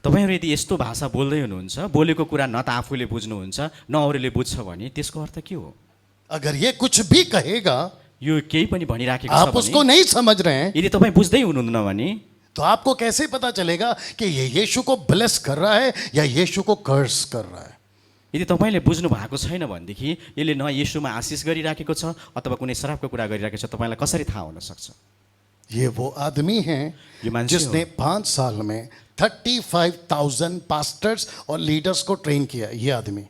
तपाईँहरू यदि यस्तो भाषा बोल्दै हुनुहुन्छ, बोलेको कुरा न त आफूले बुझ्नुहुन्छ न अरूले बुझ्छ भने त्यसको अर्थ के हो? अगर ये कुछ भी कहेगा, यो केही पनि भनिराखेको छ आप उसको भने, नहीं समझ रहे हैं, यदि तपाईँ बुझ्दै हुनुहुन्न भने तो आपको कैसे पता चलेगा कि ये यीशु को ब्लेस कर रहा है या यीशु को कर्स कर रहा है? यदि तपाईँले बुझ्नु भएको छैन भनेदेखि यसले न येशूमा आशिष गरिराखेको छ अथवा कुनै श्रापको कुरा गरिराखेको छ, तपाईँलाई कसरी थाहा हुन सक्छ? ये वो आदमी है ये मान्छे जिसने 5 साल में 35,000 पास्टर्स और लीडर्स को ट्रेन किया। ये आदमी,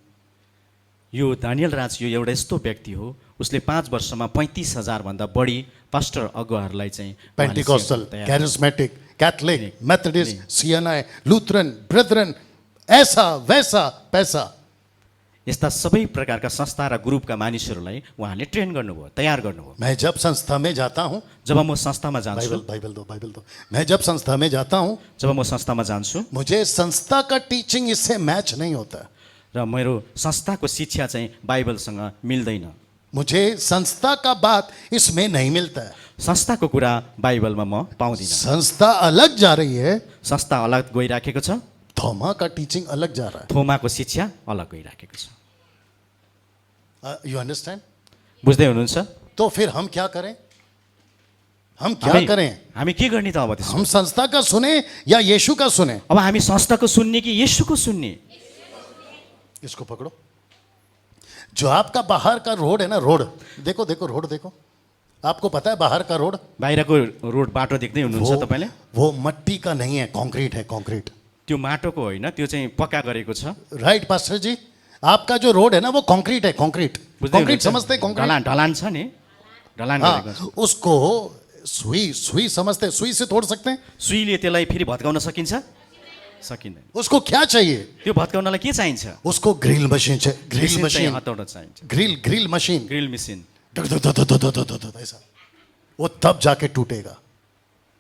यो दानियल राज यो एउटा यस्तो व्यक्ति हो, उसले 5 वर्षमा 35,000 भन्दा बढी पास्टर अगुवाहरूलाई चाहिँ उहाँले पेंटिकॉस्टल, सेवा तयार- charismatic, Catholic, Methodist, CNI, Lutheran, brethren, ऐसा वैसा पैसा। यस्ता सबै प्रकारका संस्था र ग्रुपका मानिसहरूलाई उहाँले ट्रेन गर्नुभयो, तयार गर्नुभयो। मैं जब संस्था में जाता हूँ, जब म संस्थामा जान्छु बाइबल बाइबल दो, बाइबल दो, मैं जब संस्था में जाता हूँ, जब म संस्थामा जान्छु मुझे संस्था का टीचिंग इससे मैच नहीं होता। र मेरो संस्थाको शिक्षा चाहिँ बाइबलसँग मिल्दैन। मुझे संस्था का बात इसमें नहीं मिलता है। संस्थाको कुरा बाइबलमा म पाउँदिनँ। संस्था अलग जा रही है, संस्था अलग गइराखेको छ, थोमा का टीचिंग अलग जा रहा थोमाको शिक्षा अलग गइराखेको छ। है। You understand? बुझ्दै हुनुहुन्छ? तो फिर हम क्या करें? हम क्या करें? हामी के गर्ने त अब त्यसमा? हम संस्था का सुने या यीशु का सुने? अब हामी संस्थाको सुन्ने कि येशूको सुन्ने? इसको पकड़ो। जो आपका बाहर का रोड है ना, रोड देखो, देखो रोड देखो, आपको पता है बाहर का रोड बाहिरको रोड बाटो देख्दै हुनुहुन्छ तपाईँले? वो मट्टी का नहीं है, कंक्रीट है, कंक्रीट। त्यो माटोको होइन, त्यो चाहिँ पक्का गरेको छ। राइट पास्टर जी, आपका जो रोड है ना वो कंक्रीट है, कंक्रीट। बुझ्दै कंक्रीट हुनुहुन्छ? समझते हैं? कंक्रीट। ढलान छ नि, ढलान गरेको छ। हाँ, उसको सुई समझते हैं? सुई से तोड़ सकते हैं? सुईले त्यसलाई फेरि भत्काउन सकिन्छ? सकिँदैन। उसको क्या चाहिए? त्यो भत्काउनलाई के चाहिन्छ? उसको ग्रिल मशीन चाहिए, ग्रिल मेसिन चाहिँ मशीन, हतौडा चाहिन्छ, ग्रिल मशीन, ग्रिल मेसिन। ऐसा वो तब जाके टूटेगा।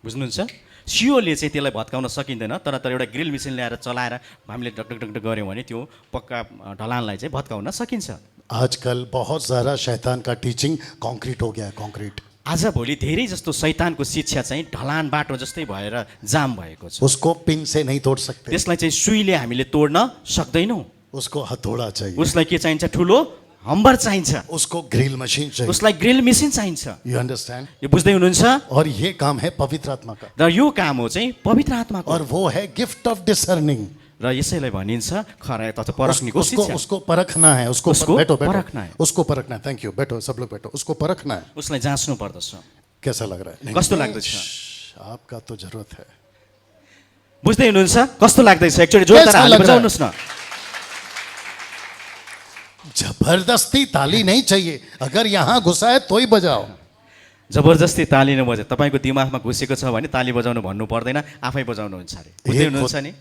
बुझ्नुहुन्छ? सियोले चाहिँ त्यसलाई भत्काउन सकिँदैन, तर एउटा ग्रिल मेसिन ल्याएर चलाएर हामीले डक डक डक गऱ्यौँ भने त्यो पक्का ढलानलाई चाहिँ भत्काउन सकिन्छ। आजकल बहुत सारा शैतान का टीचिंग कंक्रीट हो गया है, कंक्रीट। आजभोलि धेरै जस्तो शैतानको शिक्षा चाहिँ ढलान बाटो जस्तै भएर जाम भएको छ। उसको पिन से नहीं तोड़ सकते, त्यसलाई चाहिँ सुईले हामीले तोड्न सक्दैनौँ। उसको हथौड़ा चाहिए, उसलाई के चाहिन्छ? ठुलो हम्बर चाहिन्छ, उसको ग्रिल मशीन चाहिए। उसलाई ग्रिल मेसिन चाहिन्छ। You understand? यो बुझ्दै हुनुहुन्छ? और ये काम है पवित्र आत्मा का, र यो काम हो चाहिँ पवित्र आत्माको, और वो है गिफ्ट ऑफ डिसर्निंग। र यसैलाई भनिन्छ खरा तथा परख्नेको शिक्षा। उसको परखना है, उसको उसको बैठो परखना है। उसको परखना है। थैंक यू, बैठो सब लोग बैठो। उसको परखना है। उसलाई जाँच्नु पर्दछ। कैसा लग रहा है? कस्तो लाग्दैछ? आपका तो जरूरत है। बुझ्दै हुनुहुन्छ? कस्तो लाग्दैछ? एकचोटि जोरदार कैसा हात लग रहा है? बजाउनुहोस् न। जबरदस्ती ताली नहीं चाहिए, अगर यहाँ घुसा है तो ही बजाओ। जबरजस्ती ताली नबजाए, तपाईँको दिमागमा घुसेको छ भने ताली बजाउनु भन्नु पर्दैन, आफै बजाउनुहुन्छ अरे। बुझ्दै हुनुहुन्छ नि?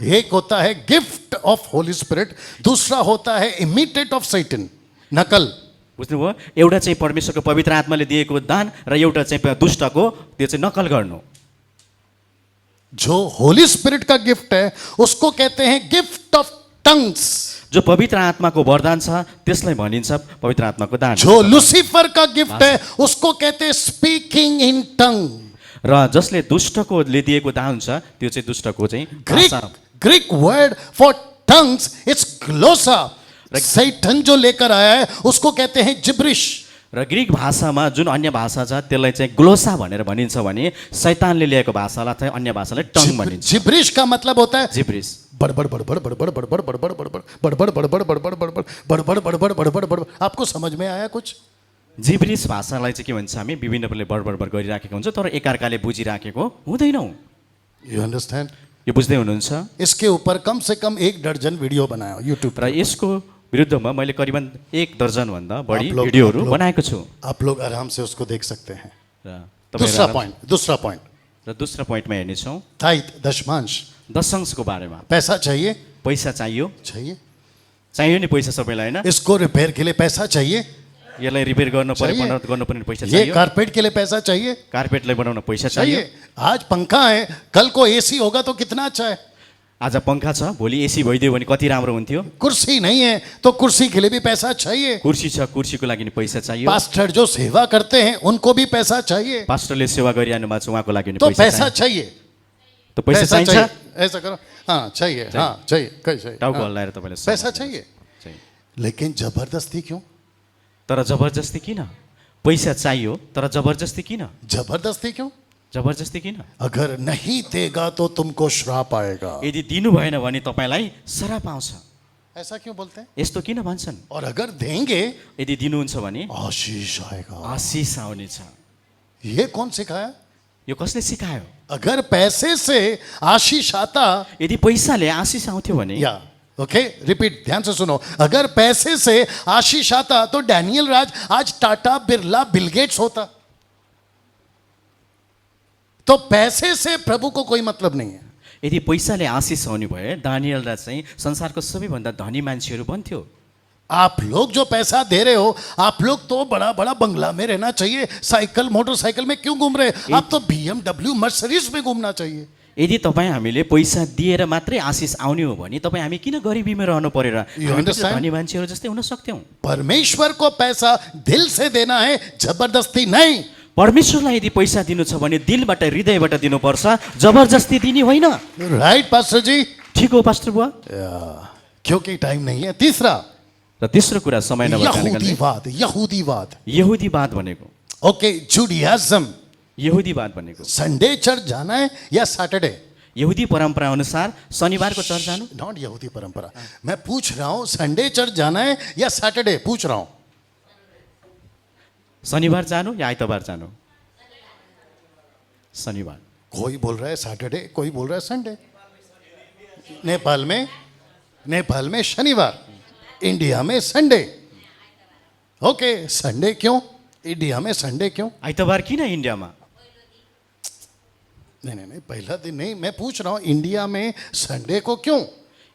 एक होता है गिफ्ट ऑफ होली स्पिरिट, दूसरा होता है इमिटेट ऑफ सैटन, नकल। बुझ्नुभयो? एउटा चाहिँ परमेश्वरको पवित्र आत्माले दिएको दान र एउटा चाहिँ दुष्टको त्यो चाहिँ नकल गर्नु। जो होली स्पिरिट का गिफ्ट है उसको कहते हैं गिफ्ट ऑफ टंग्स। जो पवित्र आत्माको वरदान छ त्यसलाई भनिन्छ पवित्र आत्माको दान। जो लुसिफर का गिफ्ट है उसको कहते हैं स्पीकिंग इन टंग। र जसले दुष्टकोले दिएको दान छ त्यो चाहिँ दुष्टको चाहिँ भाषा। Greek word for tongues it's glossa. Satan जो लेकर आया है उसको कहते हैं जिब्रिश। र ग्रीक भाषामा जुन अन्य भाषा छ त्यसलाई चाहिँ ग्लोसा भनेर भनिन्छ भने शैतानले ल्याएको भाषालाई चाहिँ अन्य भाषालाई टंग भनिन्छ। जिब्रिश का मतलब होता है जिब्रिश। बड़बड़ बड़बड़ बड़बड़ बड़बड़ बड़बड़ बड़बड़ बड़बड़ बड़बड़ बड़बड़ बड़बड़ बड़बड़ बड़बड़ बड़बड़ बड़बड़। आपको समझ में आया कुछ? जिब्रिश भाषालाई चाहिँ के भन्छ हामी विभिन्न प्रकारले बडबड गरिराखेको हुन्छ तर एकअर्काले बुझिराखेको हुँदैनौँ। You understand? यो बुझ्दै हुनुहुन्छ? इसके ऊपर कम से कम 1 दर्जन वीडियो बनाया यूट्यूब र यसको विरुद्धमा मैले करिबन 1 दर्जन भन्दा बढी आप लोग- भिडियोहरू आप लोग- बनाएको छु। आप लोग आराम से उसको देख सकते हैं। र दूसरा तपाईहरु पॉइंट, दूसरा पॉइंट, र दोस्रो पोइन्टमा हेर्नेछौँ ताइथ दशमांश। दशंशको बारेमा। पैसा चाहिए? पैसा चाहियो चाहिए। नि पैसा सबैलाई हैन? इसको रिपेयर के लिए पैसा चाहिए? यसलाई रिपेयर गर्नु पर्यो, चाहिए। मर्मत गर्नुपर्ने पैसा ये चाहियो। कारपेट के लिए पैसा चाहिए? कार्पेटलाई बनाउन पैसा चाहियो। चाहिए। आज पंखा है, कल को एसी होगा तो कितना अच्छा है। आज पंखा छ, भोलि एसी भइदियो भने कति राम्रो हुन्थ्यो। कुर्सी नहीं है तो कुर्सी के लिए भी पैसा चाहिए। कुर्सी छ, कुर्सीको लागि नि पैसा चाहियो। पास्टर जो सेवा करते हैं उनको भी पैसा चाहिए। पास्टरले सेवा गरिरहनु भएको छ उहाँको लागि नि तो पैसा पैसा चाहियो। चाहिए। त पैसा चाहिन्छ। ऐसा करो, हाँ चाहिए, हाँ चाहिए, चाहिए, टाउको हाँ। हल्लाएर तपाईँले पैसा चाहिए, चाहियो। लेकिन जबरदस्ती क्यों? तर जबरजस्ती किन? पैसा चाहियो तर जबरजस्ती किन? जबरदस्ती क्यों? जबरजस्ती किन? अगर नहीं देगा तो तुमको श्राप आएगा। यदि दिनु भएन भने तपाईलाई श्राप आउँछ। ऐसा क्यों बोलते हैं? यस्तो किन भन्छन्? और अगर देंगे यदि दिनुहुन्छ भने आशीष आएगा। आशीष आउनेछ। ये कौन सिखाया? यो कसले सिकायो? अगर पैसे से आशीष आता, यदि पैसाले आशीष आउँथ्यो भने या ओके रिपीट, ध्यान से सुनो, अगर पैसे से आशीष आता तो डैनियल राज आज टाटा बिरला बिल गेट्स होता। तो पैसे से प्रभु को कोई मतलब नहीं है। यदि पैसाले आशीष आउने भए दानियल राज चाहिँ संसारको सबैभन्दा धनी मान्छेहरू बन्थ्यो। आप लोग जो पैसा दे रहे हो, आप लोग तो बड़ा बड़ा बंगला में रहना चाहिए, साइकिल मोटरसाइकिल में क्यों घूम रहे? आप तो BMW मर्सिडीज में घूमना चाहिए। यदि तपाईँ हामीले पैसा दिएर मात्रै आशिष आउने हो भने तपाईँ हामी किन गरिबीमा रहनु परेर You हामी पनि त understand? धनी मान्छेहरू जस्तै हुन सक्थ्यौँ। परमेश्वर को पैसा दिल से देना है, जबरदस्ती नहीं। परमेश्वरलाई यदि पैसा दिनु छ भने दिलबाट हृदयबाट दिनुपर्छ, जबरजस्ती दिने होइन। राइट पास्टर जी? ठिक हो पास्टर बुवा। क्योंकि टाइम नहीं है। तीसरा, र तेस्रो कुरा समय नभएकाले गर्दा यहूदीवाद। यहूदीवाद, यहुदीवाद भनेको, ओके, जुडियाज्म। यहुदीवाद भनेको संडे चर्च जाना है या सैटरडे? यहुदी परम्परा अनुसार शनिबारको चर्च जानु। नॉट यहूदी परंपरा, मैं पूछ रहा हूं संडे चर्च जाना है या सैटरडे, पूछ रहा हूं। शनिबार जानु या आइतबार जानु? शनिबार। कोई बोल रहा है सैटरडे, कोई बोल रहा है संडे। नेपाल में शनिवार, इंडिया में संडे। ओके, संडे क्यों? इंडिया में संडे क्यों? आइतबार किन इन्डियामा? नहीं, पहला दिन नहीं, मैं पूछ रहा हूं इंडिया में संडे को क्यों?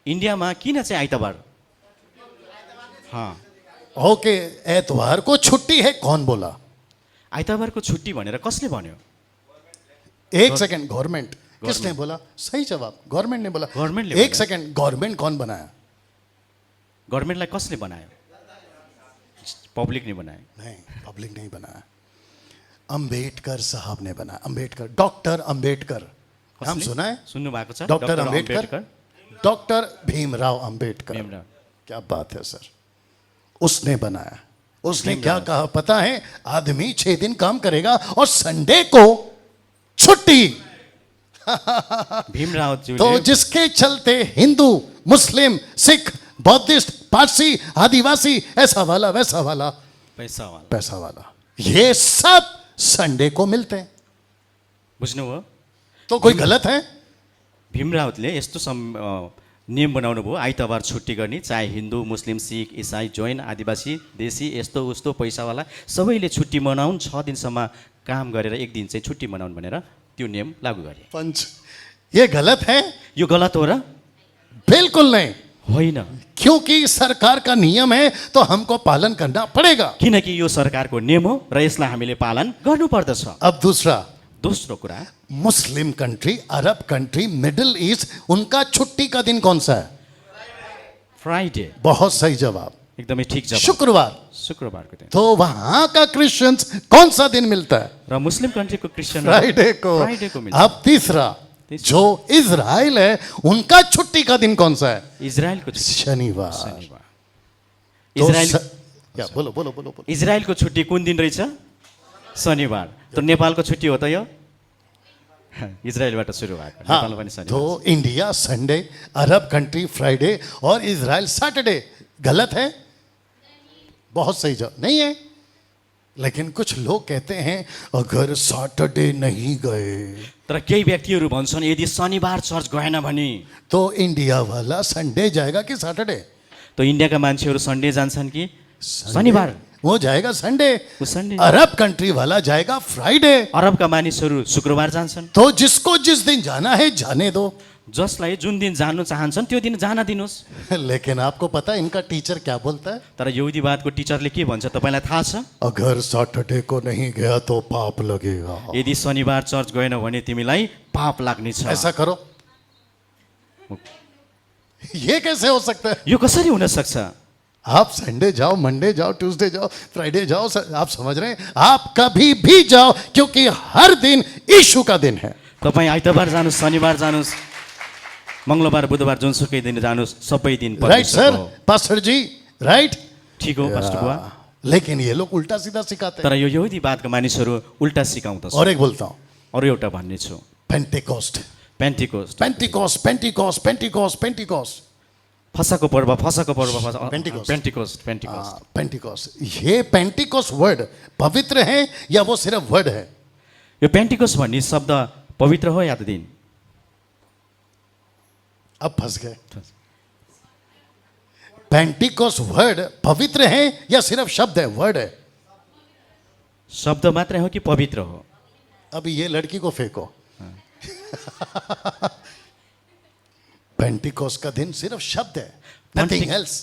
इन्डियामा किन चाहिँ आइतबार? हाँ, ओके, एतवार को छुट्टी है, कौन बोला? आइतबारको छुट्टी भनेर कसले भन्यो? एक सेकंड, गवर्नमेंट। किसने बोला? सही जवाब, गवर्नमेंट ने बोला। गवर्नमेंटले एक बोला। सेकंड, गवर्नमेंट कौन बनाया? गभर्मेन्टलाई कसले बनायो? पब्लिकले बनायो। नहीं, पब्लिक नहीं बनाया, अंबेडकर साहब ने बनाया। अंबेडकर, डॉक्टर अंबेडकर, नाम कसले? सुना है? सुन्नु भएको छ? Doctor Ambedkar, doctor Bhimrao Ambedkar. भीमराव। क्या बात है सर, उसने बनाया। उसने क्या कहा पता है? आदमी 6 दिन काम करेगा और संडे को छुट्टी। भीमरावज्यूले तो जिसके चलते हिंदू, मुस्लिम, सिख, बौद्धिस्ट, पारसी, आदिवासी, ऐसा वाला वैसा वाला, पैसा वाला, ये सब संडे को मिलते हैं। बुझ्नुभयो? तो कोई गलत है? भीमरावले यस्तो नियम बनाउनु भयो, आइतबार छुट्टी गर्ने, चाहे हिन्दू, मुस्लिम, सिख, इसाई, जैन, आदिवासी, देशी, यस्तो उस्तो पैसावाला सबैले छुट्टी मनाउन्, 6 दिनसम्म काम गरेर 1 दिन चाहिँ छुट्टी मनाउन् भनेर त्यो नियम लागू गरे। पंच, ये गलत है? यो गलत हो र? बिल्कुल नहीं, होइन। क्योंकि सरकार का नियम है तो हमको पालन करना पड़ेगा। किनकि यो सरकारको नियम हो र यसलाई हामीले पालन गर्नुपर्दछ। अब दूसरा, दोस्रो कुरा, Muslim country, Arab country, middle east, उनका छुट्टी का दिन कौन सा है? फ्राइडे। बहुत सही जवाब, एकदमै ठिक जवाब। शुक्रवार। शुक्रबारको दिन। तो वहां का क्रिश्चियंस कौन सा दिन मिलता है? र मुस्लिम कन्ट्रीको क्रिस्चियन फ्राइडे को। फ्राइडेको मिल्छ। अब तीसरा, जो इजराइल है उनका छुट्टी का दिन कौन सा है? इजरायलको छुट्टी शनिवार। शनिबार। तो इजरायल क्या बोलो बोलो बोलो बोलो। इजरायलको छुट्टी कुन दिन रहेछ? शनिबार। तो नेपालको छुट्टी हो त यो? इजरायलबाट सुरु भएको। हाँ, नेपालमा पनि शनिबार। तो India Sunday, Arab country Friday और इजराइल सैटरडे। गलत है? बहुत सही जवाब नहीं है, लेकिन कुछ लोग कहते हैं अगर सैटरडे नहीं गए तर केही व्यक्तिहरू भन्छन् यदि शनिबार चर्च गएन भने तो इंडिया वाला संडे जाएगा कि सैटरडे? तो इन्डियाका मान्छेहरू सन्डे जान्छन् कि संडे? शनिबार? वो जाएगा संडे, वो संडे। अरब कंट्री वाला जाएगा फ्राइडे। अरबका मानिसहरू शुक्रबार जान्छन्। तो जिसको जिस दिन जाना है जाने दो। जसलाई जुन दिन जानु चाहन्छन् त्यो दिन जान दिनुहोस्। लेकिन आपको पता है इनका टीचर क्या बोलता है? तर यहुदीवादको टिचरले के भन्छ तपाईँलाई थाहा छ? अगर सैटरडे को नहीं गया तो पाप लगेगा। यदि शनिबार चर्च गएन भने तिमीलाई पाप लाग्नेछ। ऐसा करो। ये कैसे हो सकता है? यो कसरी हुन सक्छ? आप संडे जाओ, मंडे जाओ, ट्यूसडे जाओ, फ्राइडे जाओ, आप समझ रहे हैं? आप कभी भी जाओ, क्योंकि हर दिन यीशु का दिन है। तपाईँ आइतबार जानुहोस्, शनिबार जानुहोस्, मङ्गलबार बुधबार जुनसुकै दिन जानुहोस्, सबै दिन राइट परमेश्वरको सर, हो। पास्टर जी, राइट? ठिक हो पास्टर बुवा। लेकिन ये लोग उल्टा सीधा सिखाते हैं। तर यो यहुदीवादका मानिसहरू उल्टा सिकाउँदछ। और एक बोलता हूँ, अरू एउटा भन्ने छु, Pentecost. Pentecost. Pentecost, Pentecost, Pentecost, Pentecost. फसाको पर्व, फसाको पर्व, पेन्टिकोस्ट। Pentecost, Pentecost. पेंटिकोस्ट, ये पेंटिकोस्ट वर्ड पवित्र है या वो सिर्फ वर्ड है? यो पेन्टिकोस्ट भन्ने शब्द पवित्र हो या त दिन? अब फंस गए। पेंटिकोस्ट वर्ड पवित्र है या सिर्फ शब्द है, वर्ड है? शब्द मात्रै हो कि पवित्र हो? अभी ये लड़की को फेंको। पेंटिकोस्ट का दिन सिर्फ शब्द है, नथिंग एल्स।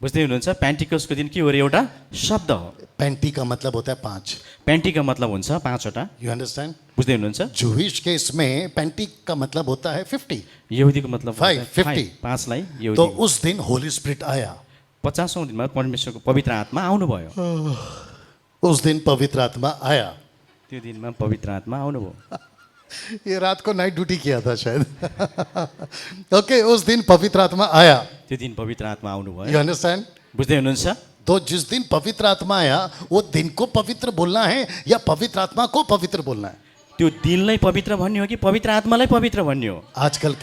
बुझ्दै हुनुहुन्छ पेन्टिकस्टको दिन के हो रे एउटा शब्द हो पेंटी का मतलब होता है 5. पेन्टीको मतलब हुन्छ 5वटा यू अंडरस्टैंड? बुझ्दै हुनुहुन्छ जूहिश के इसमें पेंटी का मतलब होता है 50. यहुदीको मतलब 50. 5लाई तो यहुदी उस दिन होली स्पिरिट आया. 50औं दिनमा परमेश्वरको पवित्र आत्मा आउनुभयो उस दिन पवित्र आत्मा आया. त्यो दिनमा पवित्र आत्मा आउनुभयो ये रात को नाइट ड्यूटी किया था शायद. ओके, उस दिन पवित्र आत्मा आया. त्यो दिन पवित्र आत्मा आउनुभयो यू अंडरस्टैंड? बुझ्दै हुनुहुन्छ तो जिस दिन पवित्र आत्मा आया वो दिन को पवित्र बोलना है या पवित्र आत्मा को पवित्र बोलना है? त्यो दिनलाई पवित्र भन्ने हो कि पवित्र आत्मालाई पवित्र भन्ने हो आजकल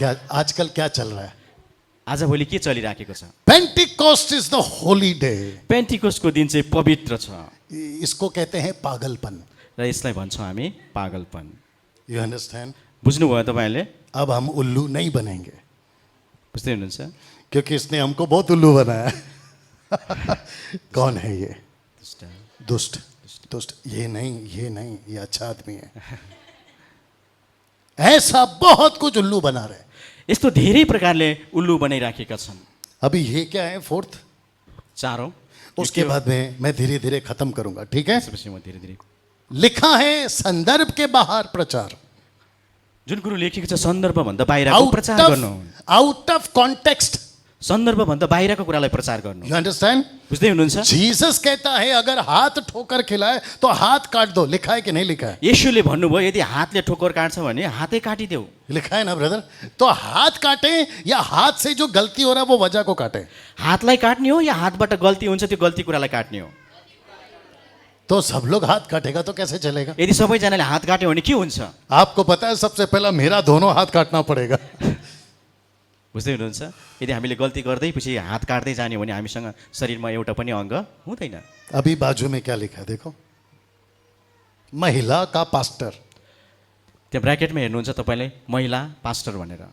क्या चल रहा है? आजभोलि के चलिराखेको छ pentecost is the holy day. पेन्टिकोस्टको दिन चाहिँ पवित्र छ इसको कहते हैं पागलपन. र यसलाई भन्छौँ हामी पागलपन यू अंडरस्टैंड? बुझ्नुभयो तपाईँहरूले अब हम उल्लू नहीं बनेंगे बुझ्दै हुनुहुन्छ क्योंकि इसने हमको बहुत उल्लू बनाया. कौन है ये? दुष्ट. दुष्ट. ये नहीं, ये अच्छा आदमी है. ऐसा बहुत कुछ उल्लू बना रहे. यस्तो धेरै प्रकारले उल्लु बनाइराखेका छन् अभी ये क्या है? 4th. चारौँ उसके बाद में मैं धीरे धीरे खत्म करूंगा. ठीक है? त्यसपछि म धीरे धीरे लिखा है संदर्भ के बाहर प्रचार. जुन कुरो लेखेको छ सन्दर्भभन्दा बाहिरको प्रचार गर्नु आउट ऑफ कॉन्टेक्स्ट. सन्दर्भभन्दा बाहिरको कुरालाई प्रचार गर्नु यू अंडरस्टैंड? बुझ्दै हुनुहुन्छ जीसस कहता है अगर हाथ ठोकर खिलाए तो हाथ काट दो. लिखा है कि नहीं लिखा है? येशूले भन्नुभयो यदि हातले ठोकर काट्छ भने हातै काटिदेऊ लिखा है ना ब्रदर? तो हाथ काटे या हाथ से जो गलती हो रहा है वो वजह को काटे. हातलाई काट्ने हो या हातबाट गल्ती हुन्छ त्यो गल्ती कुरालाई काट्ने हो तो सब लोग हाथ काटेगा तो कैसे चलेगा? यदि सबैजनाले हात काट्यो भने के हुन्छ आपको पता है सबसे पहला मेरा दोनों हाथ काटना पड़ेगा. बुझ्दै हुनुहुन्छ यदि हामीले गल्ती गर्दै पछि हात काट्दै जाने हो भने हामीसँग शरीरमा एउटा पनि अङ्ग हुँदैन अभी बाजू में क्या लिखा है देखो. महिला का पास्टर. त्यो ब्राकेटमा हेर्नुहुन्छ तपाईँले महिला पास्टर भनेर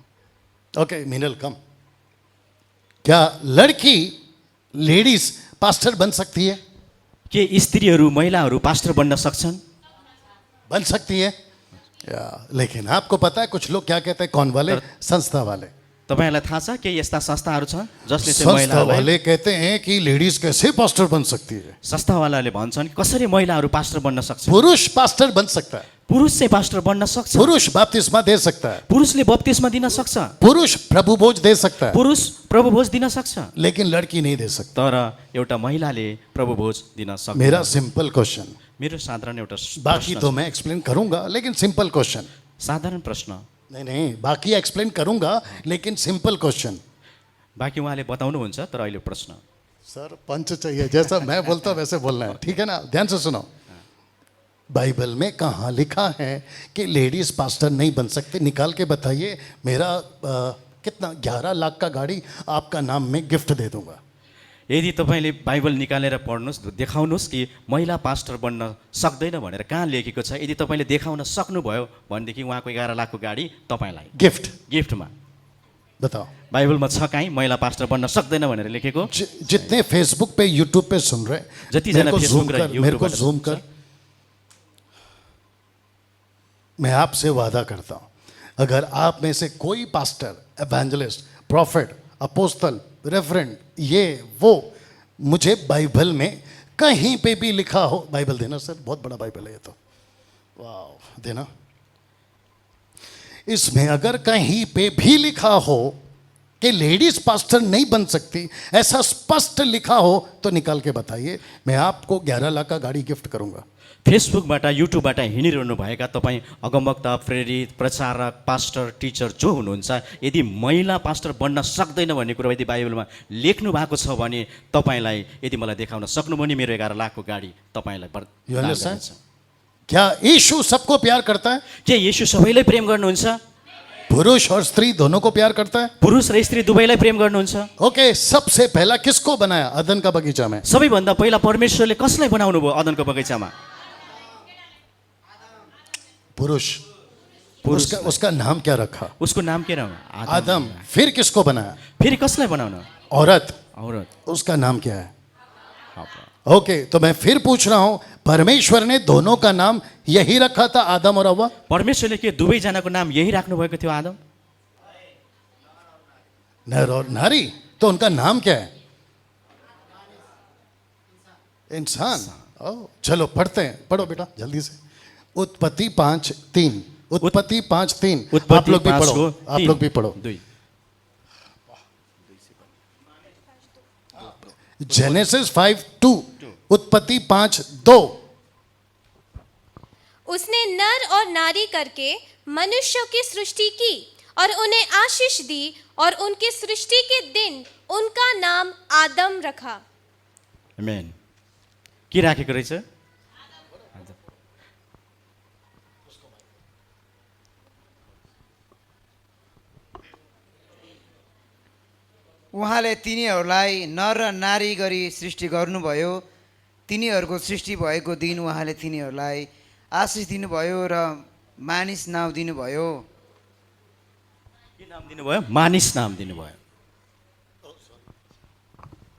ओके, मिनल कम. क्या लड़की लेडीज पास्टर बन सकती है? के स्त्रीहरू महिलाहरू पास्टर बन्न सक्छन् बन सकती है या, लेकिन आपको पता है कुछ लोग क्या कहते हैं? कौन वाले? संस्था वाले. तपाईँहरूलाई थाहा छ के यस्ता संस्थाहरू छन् जसले चाहिँ संस्था महिलाहरूलाई वाले कहते हैं कि लेडीज कैसे पास्टर बन सकती है? संस्थावालाले भन्छन् कसरी महिलाहरू पास्टर बन्न सक्छन् पुरुष पास्टर बन सकता है. पुरुष चाहिँ पास्टर बन्न सक्छ पुरुष बपतिस्मा दे सकता है. पुरुषले बप्तिस्मा दिन सक्छ पुरुष प्रभु भोज दे सकता है. पुरुष प्रभु भोज दिन सक्छ लेकिन लड़की नहीं दे सकता. तर एउटा महिलाले प्रभु भोज दिन सक्छ मेरा सिंपल क्वेश्चन. मेरो साधारण एउटा बाकी प्रश्न तो छ। मैं एक्सप्लेन करूंगा लेकिन सिंपल क्वेश्चन. साधारण प्रश्न नहीं, बाकी एक्सप्लेन करूंगा लेकिन सिंपल क्वेश्चन. बाँकी उहाँले बताउनुहुन्छ तर अहिले प्रश्न सर पंच चाहिए, जैसा मैं बोलता हूं वैसे बोलना है. ठीक है ना? ध्यान से सुनो. बाइबल में कहाँ लिखा है कि लेडीज पास्टर नहीं बन सकते? निकाल के बताइए. मेरा कितना 11 लाख का गाड़ी आपका नाम में गिफ्ट दे दूंगा. यदि तपाईँले बाइबल निकालेर पढ्नुहोस् देखाउनुहोस् कि महिला पास्टर बन्न सक्दैन भनेर कहाँ लेखेको छ. यदि तपाईँले देखाउन सक्नुभयो भनेदेखि उहाँको 11 लाखको गाडी तपाईँलाई गिफ्ट गिफ्टमा बताओ. बाइबलमा छ कहीँ महिला पास्टर बन्न सक्दैन भनेर लेखेको जितने फेसबुक पे यूट्यूब पे सुन रहे, जतिजना मेरे को फेसबुक जूम र कर, मेरे को युट्युबबाट जूम कर. मैं आपसे वादा करता हूं अगर आप में से कोई पास्टर, एवेंजलिस्ट, प्रॉफिट, अपोस्तल, रेफरेंट, ये वो मुझे बाइबल में कहीं पे भी लिखा हो. बाइबल देना सर, बहुत बड़ा बाइबल है ये तो. वाह, देना. इसमें अगर कहीं पे भी लिखा हो कि लेडीज पास्टर नहीं बन सकती, ऐसा स्पष्ट लिखा हो तो निकाल के बताइए. मैं आपको 11 लाख का गाड़ी गिफ्ट करूंगा. फेसबुकबाट युट्युबबाट हिँडिरहनु भएका तपाईँ अगमवक्ता, प्रेरित, प्रचारक, पास्टर, टिचर जो हुनुहुन्छ, यदि महिला पास्टर बन्न सक्दैन भन्ने कुरा यदि बाइबलमा लेख्नु भएको छ भने तपाईँलाई यदि मलाई देखाउन सक्नुभयो भने मेरो 11 लाखको गाडी तपाईँलाई You understand? क्या यीशु सबको प्यार करता है? के येशू सबैलाई प्रेम गर्नुहुन्छ पुरुष और स्त्री दोनों को प्यार करता है. पुरुष र स्त्री दुवैलाई प्रेम गर्नुहुन्छ ओके, सबसे पहला किसको बनाया अदन का बगीचा में? सबैभन्दा पहिला परमेश्वरले कसलाई बनाउनु भयो अदनको बगैँचामा? पुरुष. उसका नाम क्या रखा? उसको नाम के नाम? आदम. फिर किसको बनाया? फेरि कसलाई बनाउन? औरत. औरत. उसका नाम क्या है? ओके, तो मैं फिर पूछ रहा हूं, परमेश्वर ने दोनों का नाम यही रखा था, आदम और हव्वा? परमेश्वरले के दुवैजनाको नाम यही राख्नु भएको थियो आदम नर और नारी. तो उनका नाम क्या है? इंसान। ओ, चलो पढ़ते हैं, पढ़ो बेटा जल्दी से। उत्पत्ति 5:3, उत्पत्ति 5:3। आप लोग भी पढ़ो, आप लोग भी पढ़ो। जेनेसिस 5:2, उत्पत्ति 5:2। उसने नर और नारी करके मनुष्यों की सृष्टि की और उन्हें आशीष दी और उनकी सृष्टि के दिन उनका नाम आदम रखा। आमेन। के राखेको रहेछ? उहाँले तिनीहरूलाई नर र नारी गरी सृष्टि गर्नुभयो। तिनीहरूको सृष्टि भएको दिन उहाँले तिनीहरूलाई आशिष दिनुभयो र मानिस नाउँ दिनुभयो। के नाम दिनुभयो? मानिस नाम दिनुभयो।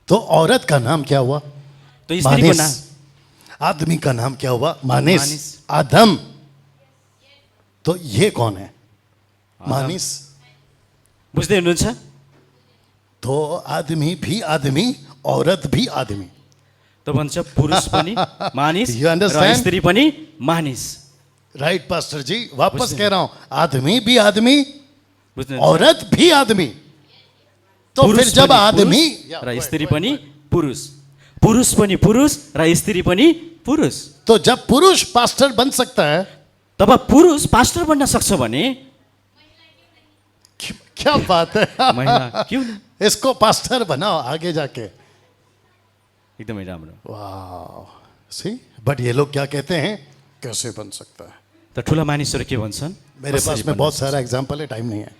तो औरत का नाम क्या हुआ? तो स्त्रीको नाम मानिस। आदमी का नाम क्या हुआ? मानिस। मानिस। आदम। तो ये कौन है? मानिस। बुझ्दै हुनुहुन्छ? तो आदमी भी आदमी, औरत भी आदमी। त भन्छ पुरुष पनि मानिस You र understand? स्त्री पनि मानिस। राइट पास्टर जी, वापस कह रहा हूं, आदमी भी आदमी, बुझ्नु? औरत भी आदमी। तो पुरुष फिर जब पनि आदमी पुरुष र स्त्री पनि पुरुष, पुरुष पनि पुरुष र स्त्री पनि पुरुष। तो जब पुरुष पास्टर बन सकता है, तब पुरुष पास्टर बन्न सक्छ भने क्या बात है। महिला क्यों नहीं? इसको पास्टर बनाओ आगे जाके। एकदमै राम्रो। वाह, सी, बट ये लोग क्या कहते हैं, कैसे बन सकता है। त ठुला मानिसहरू के भन्छन्? मेरे कसरी पास में बन्न बहुत सक्छ? सारा एग्जाम्पल है, टाइम नहीं है।